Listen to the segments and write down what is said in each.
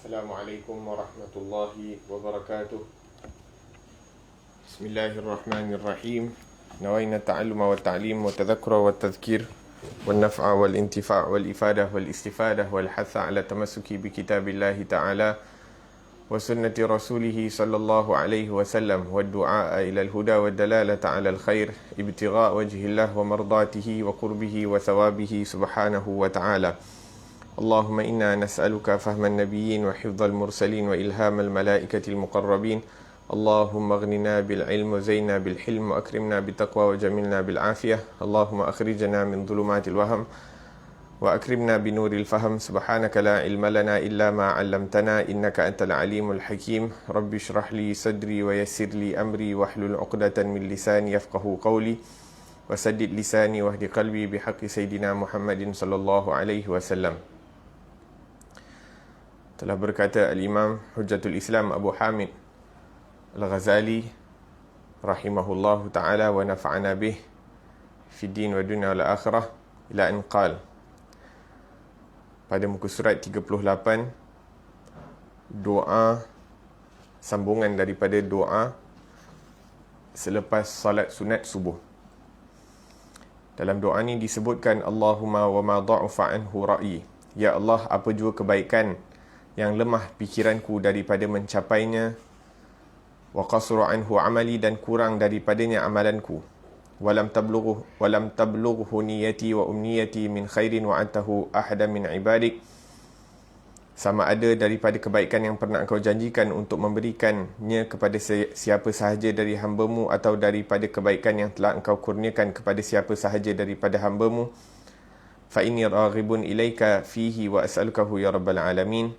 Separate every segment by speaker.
Speaker 1: Assalamualaikum warahmatullahi wabarakatuh. Bismillahirrahmanirrahim. Nawaina ta'alluma wa ta'lim wa tadhakkura wa tadhkir wa naf'a wal intifa' wal ifadah wal istifadah wal hatha ala tamassuki bi kitabillahi ta'ala wa sunnati rasulih sallallahu alaihi wasallam wa du'a ila al-huda wa dalalata ala al-khair ibtigha' wajhillah wa mardatihi wa qurbihi wa thawabihi subhanahu wa ta'ala. اللهم إنا نسألك فهم النبيين وحفظ المرسلين وإلهام الملائكة المقربين. اللهم اغننا بالعلم وزينا بالحلم وأكرمنا بالتقوى وجملنا بالعافية. اللهم أخرجنا من ظلمات الوهم وأكرمنا بنور الفهم. سبحانك لا علم لنا إلا ما علمتنا إنك أنت العليم الحكيم. رب اشرح لي صدري ويسر لي أمري واحلل عقدة من لساني يفقه قولي وسدد لساني واهد قلبي بحق سيدنا محمد صلى الله عليه وسلم. Telah berkata Al-Imam Hujjatul Islam Abu Hamid Al-Ghazali rahimahullahu ta'ala wa nafa'ana bih fi din wa dunya wal akhirah ila an qal, pada muka surat 38, doa sambungan daripada doa selepas salat sunat subuh. Dalam doa ni disebutkan Allahumma wa ma dha'ufa anhu ra'yi, ya Allah, apa jua kebaikan yang lemah pikiranku daripada mencapainya, wa qasra anhu amali, dan kurang daripadanya amalanku, walam tablughu niyati wa umniyati min khairin wa antahu ahada min ibadik, sama ada daripada kebaikan yang pernah engkau janjikan untuk memberikannya kepada siapa sahaja dari hamba-Mu, atau daripada kebaikan yang telah engkau kurniakan kepada siapa sahaja daripada hamba-Mu, fa inni raghibun ilaika fihi wa as'alukahu ya rabbal alamin.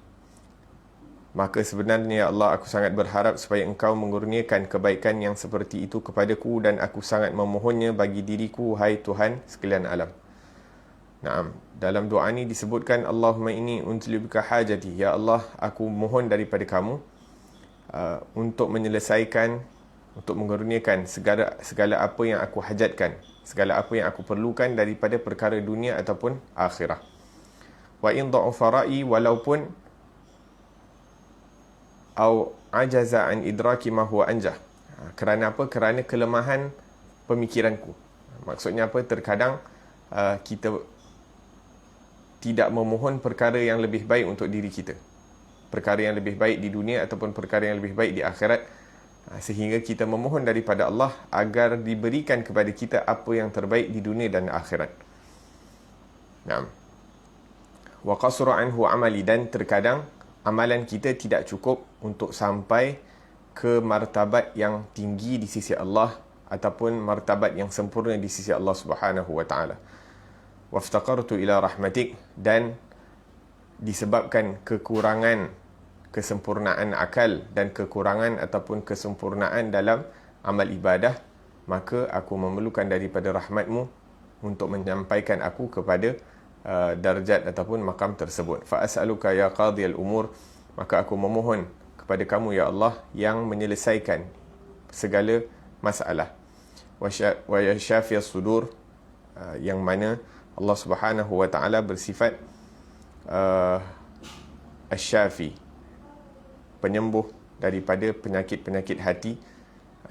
Speaker 1: Maka sebenarnya, ya Allah, aku sangat berharap supaya engkau mengurniakan kebaikan yang seperti itu kepadaku, dan aku sangat memohonnya bagi diriku, hai Tuhan sekalian alam. Naam, dalam doa ni disebutkan Allahumma inni untulibka hajati, ya Allah, aku mohon daripada kamu untuk menyelesaikan, untuk mengurniakan segala apa yang aku hajatkan, segala apa yang aku perlukan daripada perkara dunia ataupun akhirah. Wa in dha'ufa ra'i, walaupun au ajaza an idraki ma huwa anjah. Kerana apa? Kerana kelemahan pemikiranku. Maksudnya apa? Terkadang kita tidak memohon perkara yang lebih baik untuk diri kita, perkara yang lebih baik di dunia ataupun perkara yang lebih baik di akhirat, sehingga kita memohon daripada Allah agar diberikan kepada kita apa yang terbaik di dunia dan akhirat. Naam. Wa qasra anhu amali, dan terkadang amalan kita tidak cukup untuk sampai ke martabat yang tinggi di sisi Allah, ataupun martabat yang sempurna di sisi Allah Subhanahu wa taala. Waftaqartu ila rahmatik, dan disebabkan kekurangan kesempurnaan akal dan kekurangan ataupun kesempurnaan dalam amal ibadah, maka aku memerlukan daripada rahmatmu untuk menyampaikan aku kepada darjat ataupun makam tersebut. Fa as'aluka ya qadhiyal umur, maka aku memohon kepada kamu, ya Allah, yang menyelesaikan segala masalah. Wa ya syafiyas sudur, yang mana Allah Subhanahu wa taala bersifat asy-syafi, penyembuh daripada penyakit-penyakit hati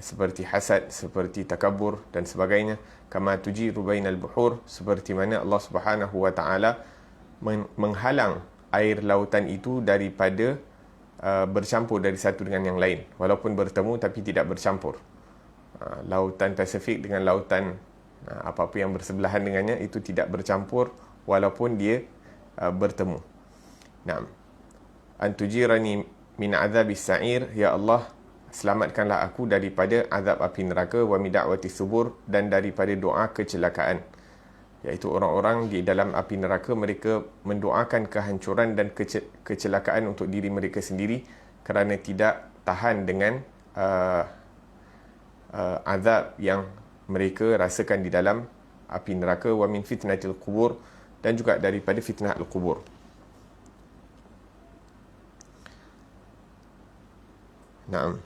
Speaker 1: seperti hasad, seperti takabur dan sebagainya. Kama tujiru bainal buhur, seperti mana Allah Subhanahu wa taala menghalang air lautan itu daripada bercampur dari satu dengan yang lain, walaupun bertemu tapi tidak bercampur. Lautan Pasifik dengan lautan apa-apa yang bersebelahan dengannya itu tidak bercampur walaupun dia bertemu. Naam. Antujirani min azabis sa'ir, ya Allah, selamatkanlah aku daripada azab api neraka, wa min da'wati subur, dan daripada doa kecelakaan, iaitu orang-orang di dalam api neraka, mereka mendoakan kehancuran dan kecelakaan untuk diri mereka sendiri kerana tidak tahan dengan azab yang mereka rasakan di dalam api neraka. Wa min fitnatil qubur, dan juga daripada fitnah al-qubur. Naam.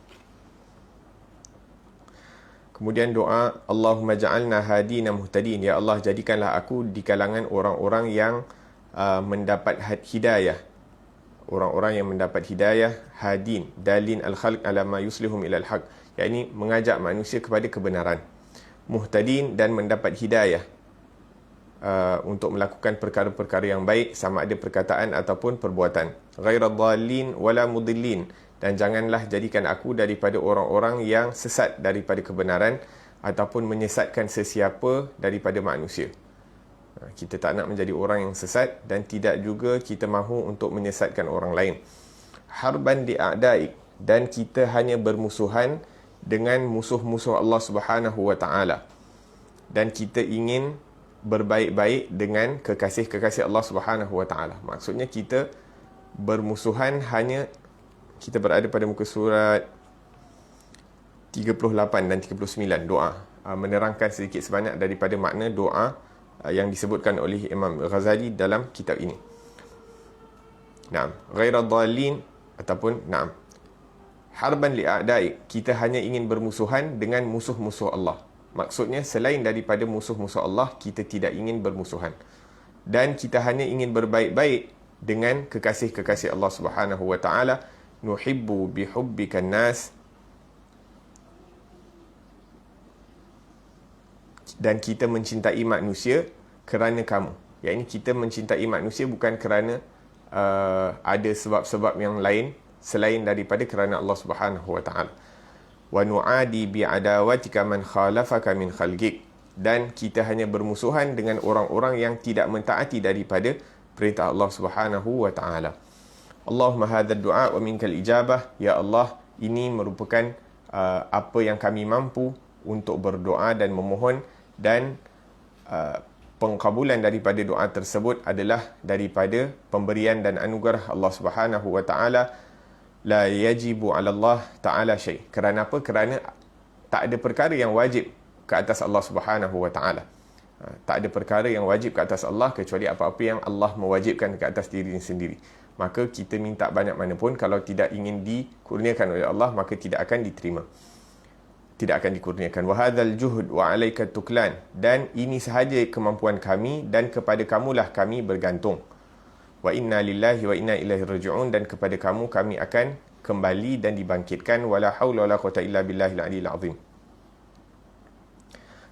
Speaker 1: Kemudian doa Allahumma ja'alna hadina muhtadin, ya Allah, jadikanlah aku di kalangan orang-orang yang mendapat hidayah, orang-orang yang mendapat hidayah, hadin, dalin al-khalq ala ma yuslihum ila al-haq, yakni mengajak manusia kepada kebenaran, muhtadin, dan mendapat hidayah untuk melakukan perkara-perkara yang baik, sama ada perkataan ataupun perbuatan, ghairadh-dhalin wala mudillin, dan janganlah jadikan aku daripada orang-orang yang sesat daripada kebenaran ataupun menyesatkan sesiapa daripada manusia. Kita tak nak menjadi orang yang sesat, dan tidak juga kita mahu untuk menyesatkan orang lain. Harban di a'daik, dan kita hanya bermusuhan dengan musuh-musuh Allah Subhanahu wa taala, dan kita ingin berbaik-baik dengan kekasih-kekasih Allah Subhanahu wa taala. Maksudnya kita bermusuhan hanya, kita berada pada muka surat 38 dan 39, doa, menerangkan sedikit sebanyak daripada makna doa yang disebutkan oleh Imam Ghazali dalam kitab ini. Naam, ghairadh-dhalin ataupun naam, harban li'a'daik, kita hanya ingin bermusuhan dengan musuh-musuh Allah. Maksudnya selain daripada musuh-musuh Allah, kita tidak ingin bermusuhan, dan kita hanya ingin berbaik-baik dengan kekasih-kekasih Allah Subhanahu wa taala. Nuhibbu bihubbikan nas, dan kita mencintai manusia kerana kamu. Yakni kita mencintai manusia bukan kerana ada sebab-sebab yang lain selain daripada kerana Allah Subhanahu wa taala. Wa nu'adi bi'adawatika man khalafaka min khalqik, dan kita hanya bermusuhan dengan orang-orang yang tidak mentaati daripada perintah Allah Subhanahu wa taala. Allahumma hadzal du'a wa minkal ijabah, ya Allah, ini merupakan apa yang kami mampu untuk berdoa dan memohon, dan pengkabulan daripada doa tersebut adalah daripada pemberian dan anugerah Allah Subhanahu wa taala. La yajibu 'ala Allah ta'ala syai'. Kerana apa? Kerana tak ada perkara yang wajib ke atas Allah Subhanahu wa taala. Tak ada perkara yang wajib ke atas Allah kecuali apa-apa yang Allah mewajibkan ke atas dirinya sendiri. Maka kita minta banyak mana pun, kalau tidak ingin dikurniakan oleh Allah, maka tidak akan diterima, tidak akan dikurniakan. Wa hadzal juhd wa 'alaika tuklan, dan ini sahaja kemampuan kami, dan kepada kamulah kami bergantung. Wa inna lillahi wa inna ilaihi raji'un, dan kepada kamu kami akan kembali dan dibangkitkan. Wala haula wala quwwata illa billahil aliyil azim.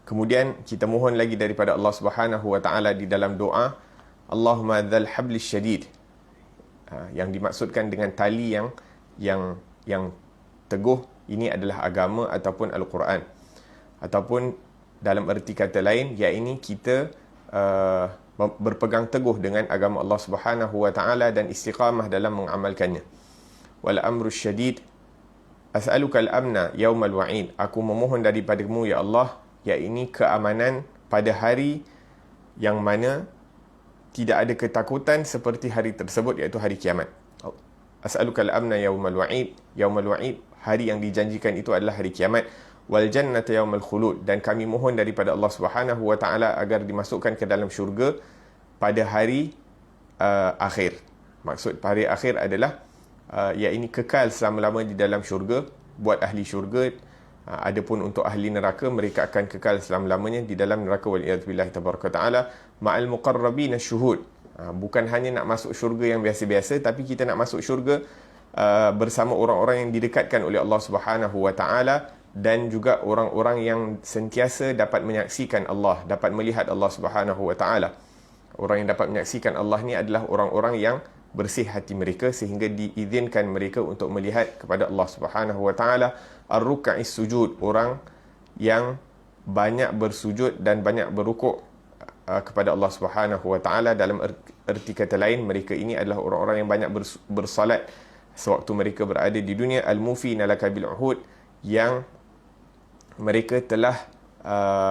Speaker 1: Kemudian kita mohon lagi daripada Allah Subhanahu wa taala di dalam doa, Allahumma dzal hablis syadid, yang dimaksudkan dengan tali yang teguh ini adalah agama ataupun Al-Quran, ataupun dalam erti kata lain, iaitu kita berpegang teguh dengan agama Allah Subhanahu wa taala dan istiqamah dalam mengamalkannya. Wal amru syadid, as'aluka al-amna yaumal wa'id, aku memohon daripadamu ya Allah, iaitu keamanan pada hari yang mana tidak ada ketakutan seperti hari tersebut, iaitu hari kiamat. As'aluka al-amna yaumal wa'id, yaumal wa'id, hari yang dijanjikan itu adalah hari kiamat. Wal jannata yaumal khulud, dan kami mohon daripada Allah Subhanahu wa taala agar dimasukkan ke dalam syurga pada hari akhir. Maksud hari akhir adalah iaitu kekal selama-lama di dalam syurga buat ahli syurga. Adapun untuk ahli neraka, mereka akan kekal selama-lamanya di dalam neraka, wal iyad billah tabaraka taala, ma'al muqarrabin asyuhud. Bukan hanya nak masuk syurga yang biasa-biasa, tapi kita nak masuk syurga bersama orang-orang yang didekatkan oleh Allah Subhanahu wa taala, dan juga orang-orang yang sentiasa dapat menyaksikan Allah, dapat melihat Allah Subhanahu wa taala. Orang yang dapat menyaksikan Allah ni adalah orang-orang yang bersih hati mereka, sehingga diizinkan mereka untuk melihat kepada Allah Subhanahu wa taala. Ar-ruk'is sujud, orang yang banyak bersujud dan banyak berukuk kepada Allah Subhanahu wa taala. Dalam erti kata lain, mereka ini adalah orang-orang yang banyak bersalat sewaktu mereka berada di dunia. Al-mufina laka bil uhud, yang mereka telah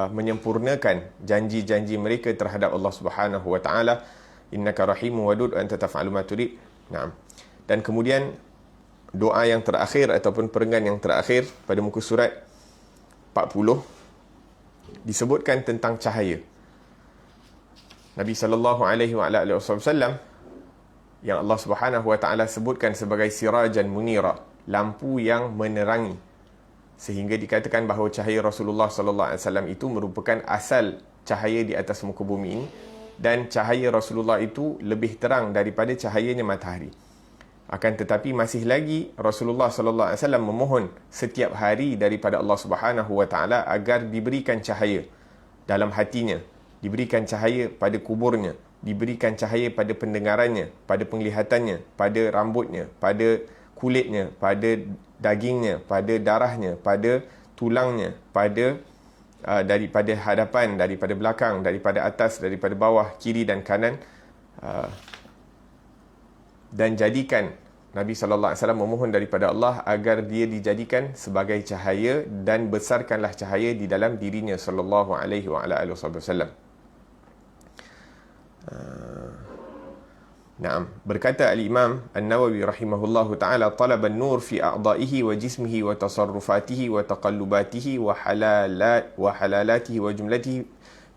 Speaker 1: menyempurnakan janji-janji mereka terhadap Allah Subhanahu wa taala. Innaka rahimun wadud anta taf'alu ma turid. Naam. Dan kemudian doa yang terakhir ataupun perenggan yang terakhir pada muka surat 40 disebutkan tentang cahaya. Nabi sallallahu alaihi wasallam yang Allah Subhanahu wa taala sebutkan sebagai sirajan munira, lampu yang menerangi, sehingga dikatakan bahawa cahaya Rasulullah sallallahu alaihi wasallam itu merupakan asal cahaya di atas muka bumi ini, dan cahaya Rasulullah itu lebih terang daripada cahayanya matahari. Akan tetapi masih lagi Rasulullah sallallahu alaihi wasallam memohon setiap hari daripada Allah Subhanahu wa taala agar diberikan cahaya dalam hatinya, diberikan cahaya pada kuburnya, diberikan cahaya pada pendengarannya, pada penglihatannya, pada rambutnya, pada kulitnya, pada dagingnya, pada darahnya, pada tulangnya, pada daripada hadapan, daripada belakang, daripada atas, daripada bawah, kiri dan kanan, dan jadikan Nabi sallallahu alaihi wasallam memohon daripada Allah agar dia dijadikan sebagai cahaya dan besarkanlah cahaya di dalam dirinya sallallahu alaihi wasallam. Naam, berkata al-Imam An-Nawawi rahimahullahu taala, talaba an-nur fi a'dha'ihi wa jismihi wa tasarrufatihi wa taqallubatihi wa halalatihi wa jumlatihi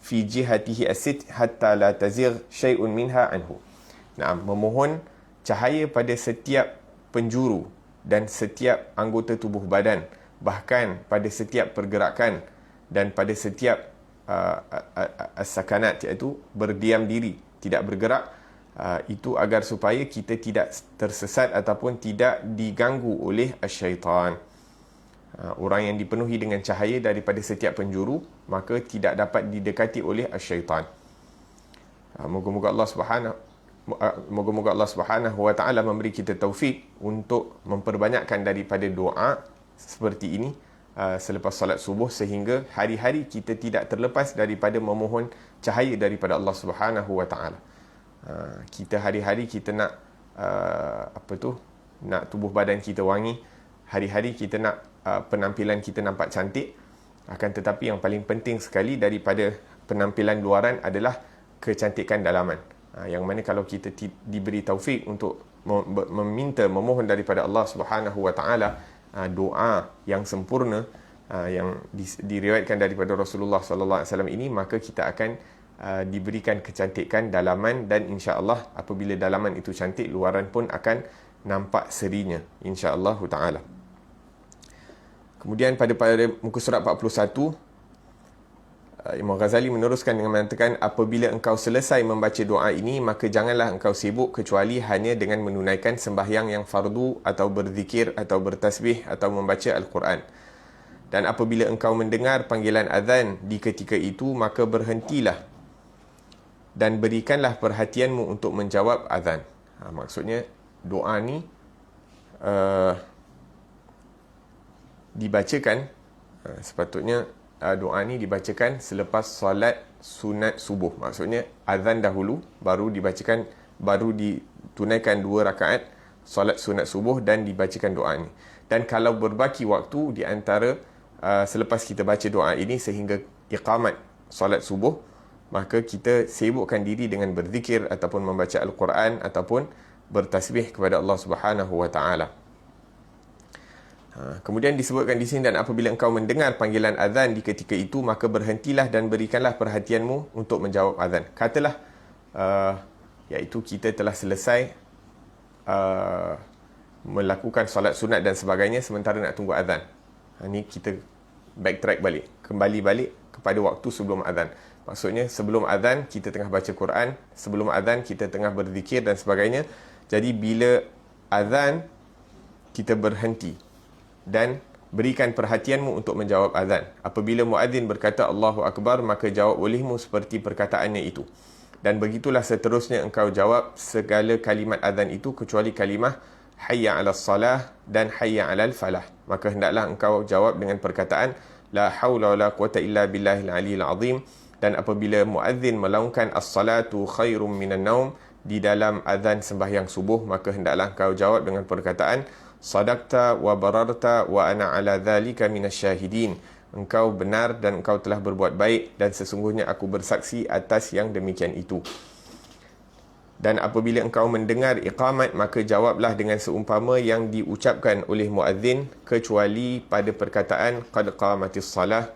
Speaker 1: fi jihatihi as-sitt hatta la tazigh shay'un minha anhu. Naam, memohon cahaya pada setiap penjuru dan setiap anggota tubuh badan, bahkan pada setiap pergerakan dan pada setiap as-sakanat, iaitu berdiam diri, tidak bergerak, itu agar supaya kita tidak tersesat ataupun tidak diganggu oleh syaitan. Orang yang dipenuhi dengan cahaya daripada setiap penjuru, maka tidak dapat didekati oleh syaitan. Moga-moga Allah Subhanahu wa taala memberi kita taufik untuk memperbanyakkan daripada doa seperti ini selepas solat subuh, sehingga hari-hari kita tidak terlepas daripada memohon cahaya daripada Allah Subhanahu wa taala. Kita hari-hari kita nak nak tubuh badan kita wangi, hari-hari kita nak penampilan kita nampak cantik. Akan tetapi yang paling penting sekali daripada penampilan luaran adalah kecantikan dalaman. Yang mana kalau kita diberi taufik untuk memohon daripada Allah Subhanahu wa taala doa yang sempurna yang diriwayatkan daripada Rasulullah sallallahu alaihi wasallam ini, maka kita akan diberikan kecantikan dalaman, dan insya-Allah apabila dalaman itu cantik, luaran pun akan nampak serinya insya-Allah taala. Kemudian pada muka surat 41, Imam Ghazali meneruskan dengan mengatakan, apabila engkau selesai membaca doa ini, maka janganlah engkau sibuk kecuali hanya dengan menunaikan sembahyang yang fardu, atau berzikir, atau bertasbih, atau membaca Al-Quran. Dan apabila engkau mendengar panggilan azan di ketika itu, maka berhentilah dan berikanlah perhatianmu untuk menjawab azan. Maksudnya doa ni dibacakan, sepatutnya doa ni dibacakan selepas solat sunat subuh. Maksudnya azan dahulu, baru dibacakan, baru ditunaikan 2 rakaat solat sunat subuh dan dibacakan doa ni. Dan kalau berbaki waktu di antara selepas kita baca doa ini sehingga iqamat solat subuh, maka kita sibukkan diri dengan berzikir ataupun membaca Al-Quran ataupun bertasbih kepada Allah Subhanahu wa taala. Kemudian disebutkan di sini, dan apabila engkau mendengar panggilan azan di ketika itu, maka berhentilah dan berikanlah perhatianmu untuk menjawab azan. Katalah iaitu kita telah selesai melakukan solat sunat dan sebagainya sementara nak tunggu azan. Ini kita backtrack balik, kembali balik kepada waktu sebelum azan. Maksudnya sebelum azan kita tengah baca Quran, sebelum azan kita tengah berzikir dan sebagainya. Jadi bila azan kita berhenti dan berikan perhatianmu untuk menjawab azan. Apabila muadzin berkata Allahu Akbar, maka jawab olehmu seperti perkataannya itu. Dan begitulah seterusnya engkau jawab segala kalimat azan itu kecuali kalimah hayya 'alas salah dan hayya 'alal falah. Maka hendaklah engkau jawab dengan perkataan la haula wala quwata illa billahil aliyil azim. Dan apabila muadzin melaungkan as-salatu khairum minan naum di dalam azan sembahyang subuh, maka hendaklah engkau jawab dengan perkataan sadaqta wa bararta wa ana ala dhalika minasyahidin. Engkau benar dan engkau telah berbuat baik, dan sesungguhnya aku bersaksi atas yang demikian itu. Dan apabila engkau mendengar iqamat, maka jawablah dengan seumpama yang diucapkan oleh muadzin, kecuali pada perkataan qad qamatis salah,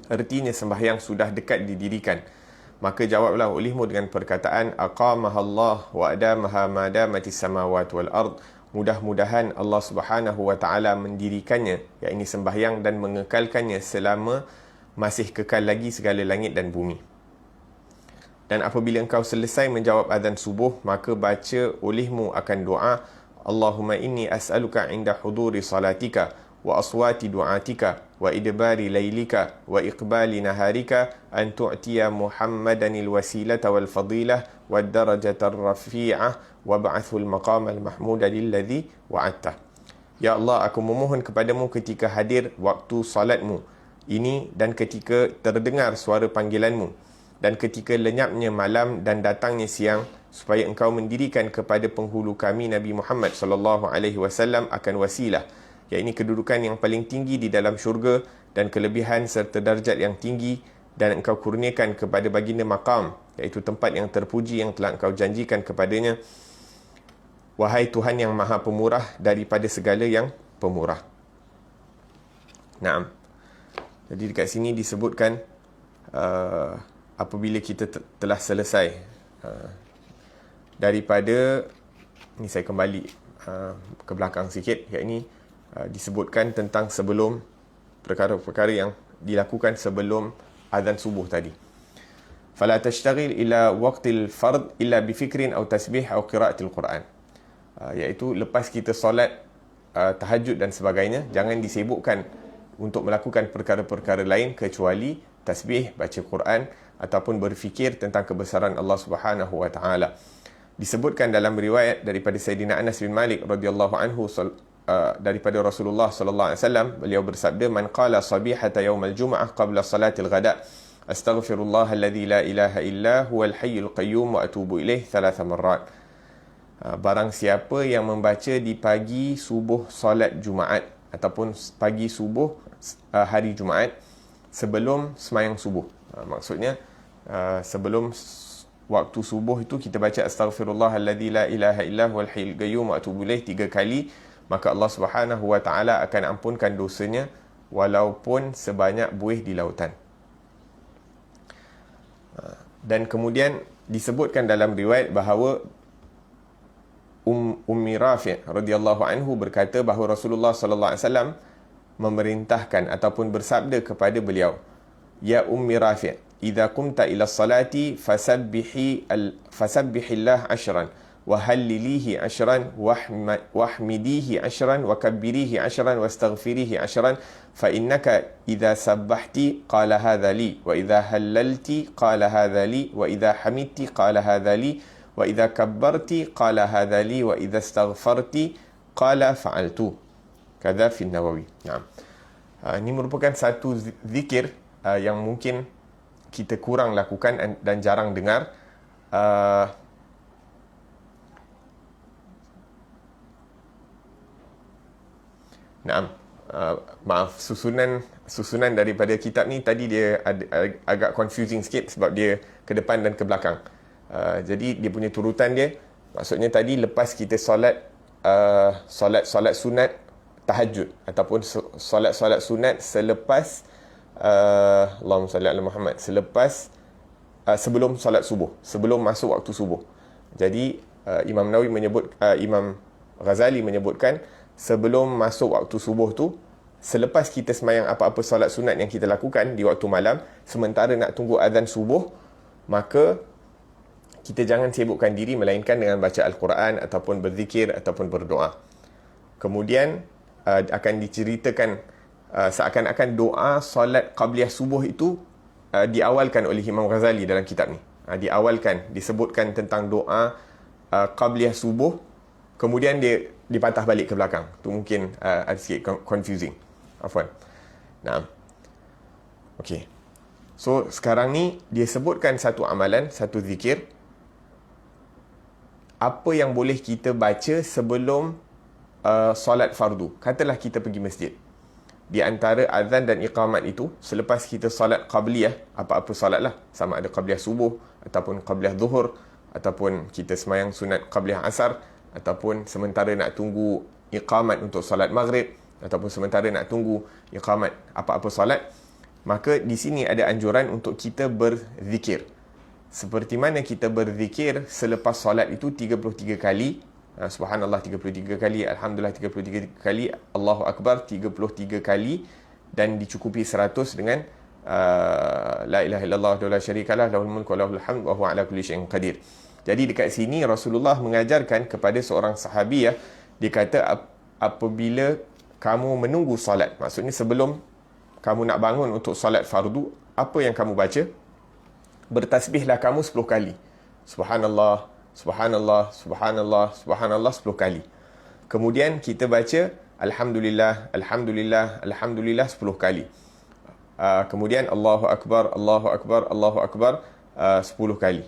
Speaker 1: artinya sembahyang sudah dekat didirikan. Maka jawablah olehmu dengan perkataan aqamahallah wa adamaha ma damatis samawati wal ard. Mudah-mudahan Allah Subhanahu wa taala mendirikannya, yakni sembahyang, dan mengekalkannya selama masih kekal lagi segala langit dan bumi. Dan apabila engkau selesai menjawab azan subuh, maka baca olehmu akan doa Allahumma inni as'aluka 'inda huduri salatika wa aswati du'atika wa idbari laylika wa iqbali naharika an tu'tiya Muhammadanil wasilata wal fadilah wad darajatar rafi'ah wa ba'athul maqamal mahmuda lilladzi wa'adta. Ya Allah, aku memohon kepadamu ketika hadir waktu salatmu ini dan ketika terdengar suara panggilanmu dan ketika lenyapnya malam dan datangnya siang, supaya engkau mendirikan kepada penghulu kami Nabi Muhammad sallallahu alaihi wasallam akan wasilah, iaitu kedudukan yang paling tinggi di dalam syurga dan kelebihan serta darjat yang tinggi, dan engkau kurniakan kepada baginda maqam, iaitu tempat yang terpuji yang telah engkau janjikan kepadanya. Wahai Tuhan yang maha pemurah daripada segala yang pemurah. Naam. Jadi dekat sini disebutkan apabila kita telah selesai daripada, ni saya kembali ke belakang sikit, iaitu disebutkan tentang sebelum perkara-perkara yang dilakukan sebelum azan subuh tadi. Fala tashtaghil ila waqtil fard illa bifikrin aw tasbih aw qiraatil Quran. Iaitu lepas kita solat tahajud dan sebagainya, jangan disibukkan untuk melakukan perkara-perkara lain kecuali tasbih, baca Quran ataupun berfikir tentang kebesaran Allah Subhanahu wa taala. Disebutkan dalam riwayat daripada Sayyidina Anas bin Malik radhiyallahu anhu daripada Rasulullah sallallahu alaihi wasallam, beliau bersabda, man qala sabihata yaumal jumu'ah qabla salatil ghada astaghfirullah alladzi la ilaha illa huwal hayyul qayyum wa atubu ilaih 3 marrat. Barang siapa yang membaca di pagi subuh solat Jumaat ataupun pagi subuh hari Jumaat sebelum semayang subuh, maksudnya sebelum waktu subuh itu kita baca astaghfirullahalladzi la ilaha illa huwal hayyul qayyum wa atubu ilaih 3 kali, maka Allah Subhanahu wa taala akan ampunkan dosanya walaupun sebanyak buih di lautan. Dan kemudian disebutkan dalam riwayat bahawa Ummi Rafi' radhiyallahu anhu berkata bahawa Rasulullah sallallahu alaihi wasallam memerintahkan ataupun bersabda kepada beliau, ya Ummi Rafi', idza qumta ila salati fasabbihillah 10 wa hallilihi 10 wahmidihi 10 wa kabbirihi 10 wastaghfirihi 10 fa innaka idza sabbahti qala hadha li wa idza hallalti qala hadha li wa idza hamidti qala hadha li wa idza kabbarti qala hadha li wa idza astaghfarti qala fa'altu. Kadza fi Nawawi. Naam. Ini merupakan satu zikir yang mungkin kita kurang lakukan dan jarang dengar. Naam. Maaf, susunan daripada kitab ni tadi dia agak confusing sikit sebab dia ke depan dan ke belakang. Jadi dia punya turutan dia, maksudnya tadi lepas kita solat sunat tahajud ataupun solat sunat selepas Allahumma salli ala Muhammad, selepas sebelum solat subuh, sebelum masuk waktu subuh. Jadi Imam Nawawi menyebut, Imam Ghazali menyebutkan sebelum masuk waktu subuh tu, selepas kita semayang apa-apa solat sunat yang kita lakukan di waktu malam, sementara nak tunggu azan subuh, maka kita jangan sibukkan diri melainkan dengan baca Al-Quran ataupun berzikir ataupun berdoa. Kemudian akan diceritakan seakan-akan doa solat qabliyah subuh itu diawalkan oleh Imam Ghazali dalam kitab ni. Diawalkan, disebutkan tentang doa qabliyah subuh, kemudian dia dipatah balik ke belakang. Tu mungkin ada sikit confusing. Afwan. Nah. Okey. So sekarang ni dia sebutkan satu amalan, satu zikir, apa yang boleh kita baca sebelum solat fardu. Katalah kita pergi masjid. Di antara azan dan iqamat itu, selepas kita solat qabliyah, apa-apa solat lah, sama ada qabliyah subuh, ataupun qabliyah zuhur, ataupun kita semayang sunat qabliyah asar, ataupun sementara nak tunggu iqamat untuk solat maghrib, ataupun sementara nak tunggu iqamat apa-apa solat, maka di sini ada anjuran untuk kita berzikir. Seperti mana kita berzikir selepas solat itu 33 kali, subhanallah 33 kali, alhamdulillah 33 kali, Allahu akbar 33 kali, dan dicukupi 100 dengan la ilaha illallah wa la syarikalah lahul mulku wa lahul hamd wa huwa ala kulli syai'in qadir. Jadi dekat sini Rasulullah mengajarkan kepada seorang sahabiah Dia kata apabila kamu menunggu solat, maksudnya sebelum kamu nak bangun untuk solat fardu, apa yang kamu baca? Bertasbihlah kamu 10 kali. Subhanallah, subhanallah, subhanallah, subhanallah 10 kali. Kemudian kita baca Alhamdulillah, Alhamdulillah, Alhamdulillah 10 kali. Kemudian Allahu Akbar, Allahu Akbar, Allahu Akbar 10 kali.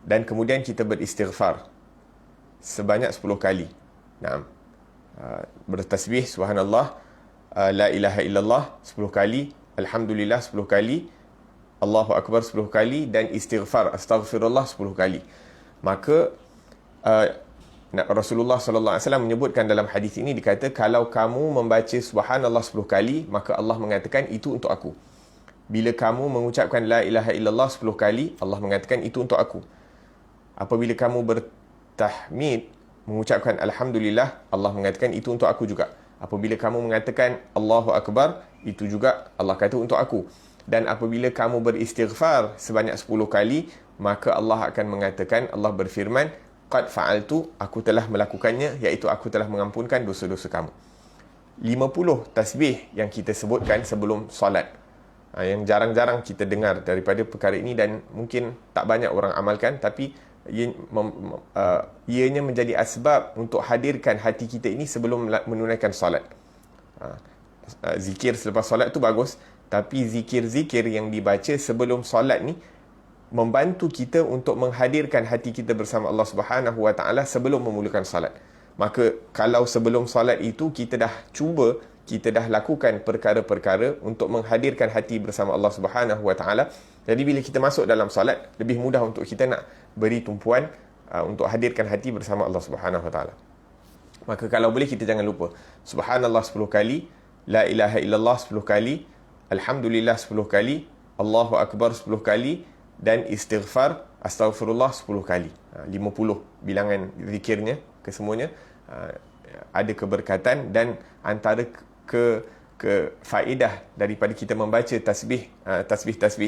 Speaker 1: Dan kemudian kita beristighfar sebanyak 10 kali. Naam. Bertasbih subhanallah, la ilaha illallah 10 kali, Alhamdulillah 10 kali, Allahu Akbar 10 kali, dan istighfar, astaghfirullah 10 kali. Maka Rasulullah SAW menyebutkan dalam hadis ini, dikata kalau kamu membaca subhanallah 10 kali, maka Allah mengatakan itu untuk aku. Bila kamu mengucapkan la ilaha illallah 10 kali, Allah mengatakan itu untuk aku. Apabila kamu bertahmid, mengucapkan alhamdulillah, Allah mengatakan itu untuk aku juga. Apabila kamu mengatakan Allahu Akbar, itu juga Allah kata untuk aku. Dan apabila kamu beristighfar sebanyak 10 kali, maka Allah akan mengatakan, Allah berfirman, qad fa'altu, aku telah melakukannya, iaitu aku telah mengampunkan dosa-dosa kamu. 50 tasbih yang kita sebutkan sebelum solat, yang jarang-jarang kita dengar daripada perkara ini, dan mungkin tak banyak orang amalkan, tapi ianya menjadi asbab untuk hadirkan hati kita ini sebelum menunaikan solat. Zikir selepas solat tu bagus, tapi zikir-zikir yang dibaca sebelum solat ni membantu kita untuk menghadirkan hati kita bersama Allah Subhanahu Wa Taala sebelum memulakan solat. Maka kalau sebelum solat itu kita dah cuba, kita dah lakukan perkara-perkara untuk menghadirkan hati bersama Allah Subhanahu Wa Taala, jadi bila kita masuk dalam solat, lebih mudah untuk kita nak beri tumpuan untuk hadirkan hati bersama Allah Subhanahu Wa Taala. Maka kalau boleh kita jangan lupa subhanallah 10 kali, la ilaha illallah 10 kali, alhamdulillah 10 kali, Allahu Akbar 10 kali, dan istighfar, astaghfirullah 10 kali. 50 bilangan zikirnya kesemuanya. Ada keberkatan, dan antara faedah daripada kita membaca tasbih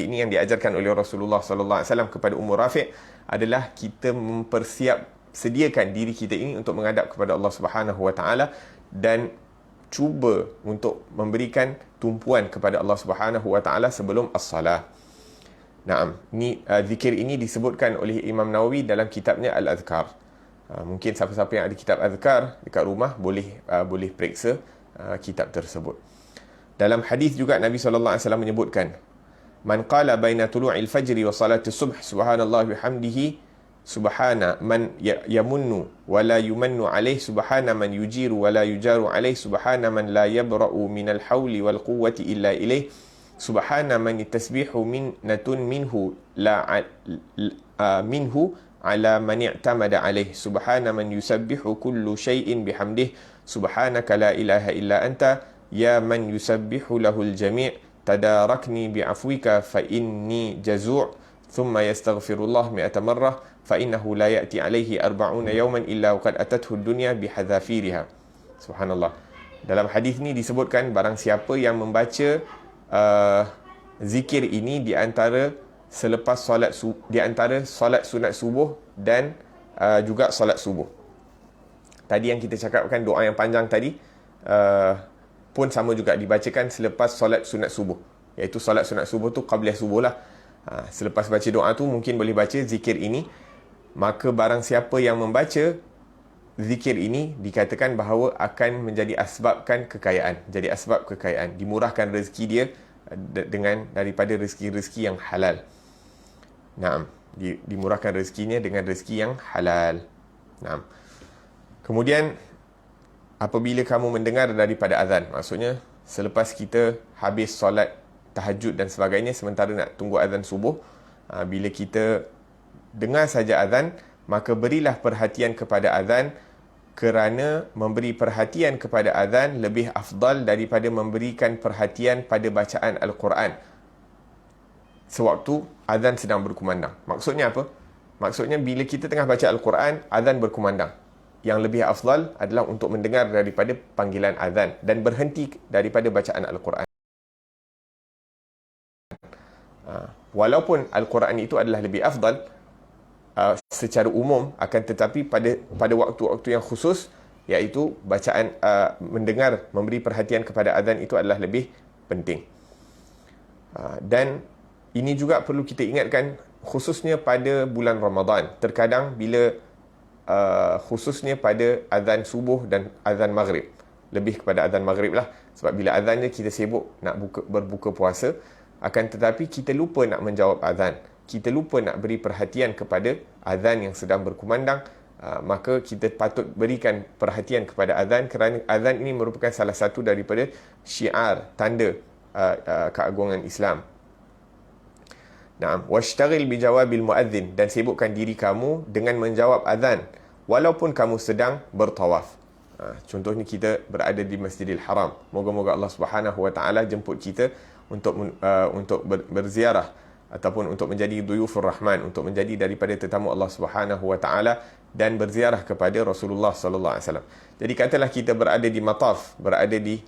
Speaker 1: ini yang diajarkan oleh Rasulullah sallallahu alaihi wasallam kepada Ummu Rafi' adalah kita sediakan diri kita ini untuk menghadap kepada Allah Subhanahu Wa Taala, dan cuba untuk memberikan tumpuan kepada Allah Subhanahu Wa Taala sebelum as-salah. Naam, zikir ini disebutkan oleh Imam Nawawi dalam kitabnya Al-Adhkar. Mungkin siapa-siapa yang ada kitab Adhkar dekat rumah boleh periksa kitab tersebut. Dalam hadis juga Nabi SAW menyebutkan, man qala baina tulu'il fajri wa salati subh subhanallah bihamdihi subhana man yamunnu wa la yumannu alaih, subhana man yujiru wa la yujaru alaih, subhana man la yabra'u minal hawli wal quwwati illa ilaih, subhana man tasbihu minnatun minhu minhu ala man i'tamada alaih, subhana man yusabbihu kullu shay'in bihamdih, subhanaka la ilaha illa anta ya man yusabbihu lahul jami' tadarakni bi'afwika fa inni jazu' thumma yastaghfirullah mi'ata marrah fa innahu la ya'ti alaihi 40 yawman illa waqad atathu dunya bihadhafiriha. Subhanallah. Dalam hadis ni disebutkan, barang siapa yang membaca zikir ini di antara solat sunat subuh dan juga solat subuh. Tadi yang kita cakapkan, doa yang panjang tadi pun sama juga dibacakan selepas solat sunat subuh. Iaitu solat sunat subuh tu qabliyah subuh lah. Selepas baca doa tu mungkin boleh baca zikir ini. Maka barang siapa yang membaca zikir ini, dikatakan bahawa akan menjadi asbabkan kekayaan. Jadi asbab kekayaan. Dimurahkan rezeki dia daripada rezeki-rezeki yang halal. Naam. Dimurahkan rezekinya dengan rezeki yang halal. Naam. Kemudian apabila kamu mendengar daripada azan, maksudnya selepas kita habis solat tahajud dan sebagainya, sementara nak tunggu azan subuh, bila kita dengar saja azan, maka berilah perhatian kepada azan, kerana memberi perhatian kepada azan lebih afdal daripada memberikan perhatian pada bacaan Al-Quran sewaktu azan sedang berkumandang. Maksudnya apa? Maksudnya bila kita tengah baca Al-Quran, azan berkumandang, yang lebih afdal adalah untuk mendengar daripada panggilan azan dan berhenti daripada bacaan Al-Quran. Walaupun Al-Quran itu adalah lebih afdal secara umum, akan tetapi pada waktu-waktu yang khusus, iaitu bacaan, mendengar, memberi perhatian kepada azan itu adalah lebih penting. Dan ini juga perlu kita ingatkan, khususnya pada bulan Ramadan. Terkadang bila khususnya pada azan subuh dan azan maghrib, lebih kepada azan maghrib lah, sebab bila azannya kita sibuk nak berbuka puasa, akan tetapi kita lupa nak menjawab azan, kita lupa nak beri perhatian kepada azan yang sedang berkumandang. Maka kita patut berikan perhatian kepada azan, kerana azan ini merupakan salah satu daripada syiar, tanda keagungan Islam. Naam, washtaghil bijawabil muadzin, dan sibukkan diri kamu dengan menjawab azan walaupun kamu sedang bertawaf. Contohnya kita berada di Masjidil Haram. Moga-moga Allah Subhanahu Wa Taala jemput kita untuk berziarah ataupun untuk menjadi duyufur rahman, untuk menjadi daripada tetamu Allah Subhanahu Wa Taala dan berziarah kepada Rasulullah sallallahu alaihi wasallam. Jadi katalah kita berada di mataf, berada di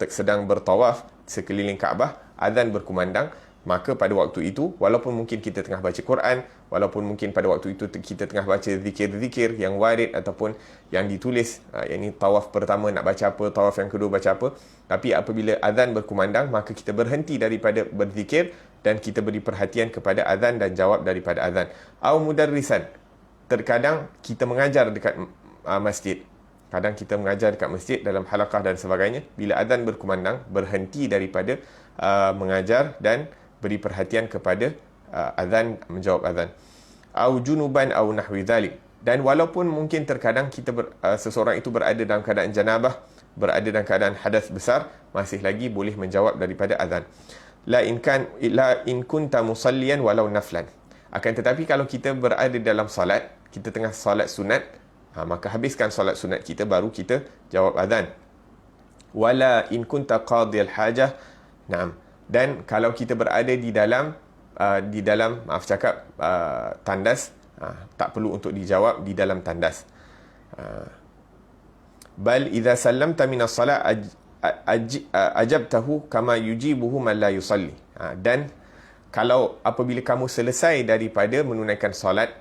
Speaker 1: sedang bertawaf sekeliling Kaabah, azan berkumandang, maka pada waktu itu, walaupun mungkin kita tengah baca Quran, walaupun mungkin pada waktu itu kita tengah baca zikir-zikir yang warid ataupun yang ditulis, yang ini tawaf pertama nak baca apa, tawaf yang kedua baca apa, tapi apabila azan berkumandang, maka kita berhenti daripada berzikir dan kita beri perhatian kepada azan dan jawab daripada azan. Au mudarrisan, terkadang kita mengajar dekat masjid. Kadang kita mengajar dekat masjid dalam halaqah dan sebagainya. Bila azan berkumandang, berhenti daripada mengajar dan beri perhatian kepada azan, menjawab azan. Au junuban au nahwi dhalik. Dan walaupun mungkin terkadang seseorang itu berada dalam keadaan janabah, berada dalam keadaan hadas besar, masih lagi boleh menjawab daripada azan. La in kunta musalliyan walau naflan. Akan tetapi kalau kita berada dalam salat, kita tengah salat sunat, maka habiskan solat sunat kita, baru kita jawab azan. Wala in kunta qadiyal hajah. Naam. Dan kalau kita berada di dalam tandas, tak perlu untuk dijawab di dalam tandas. Bal idza sallamta min as-salat ajabtahu kama yujibuhu man la yusalli. Dan kalau apabila kamu selesai daripada menunaikan solat,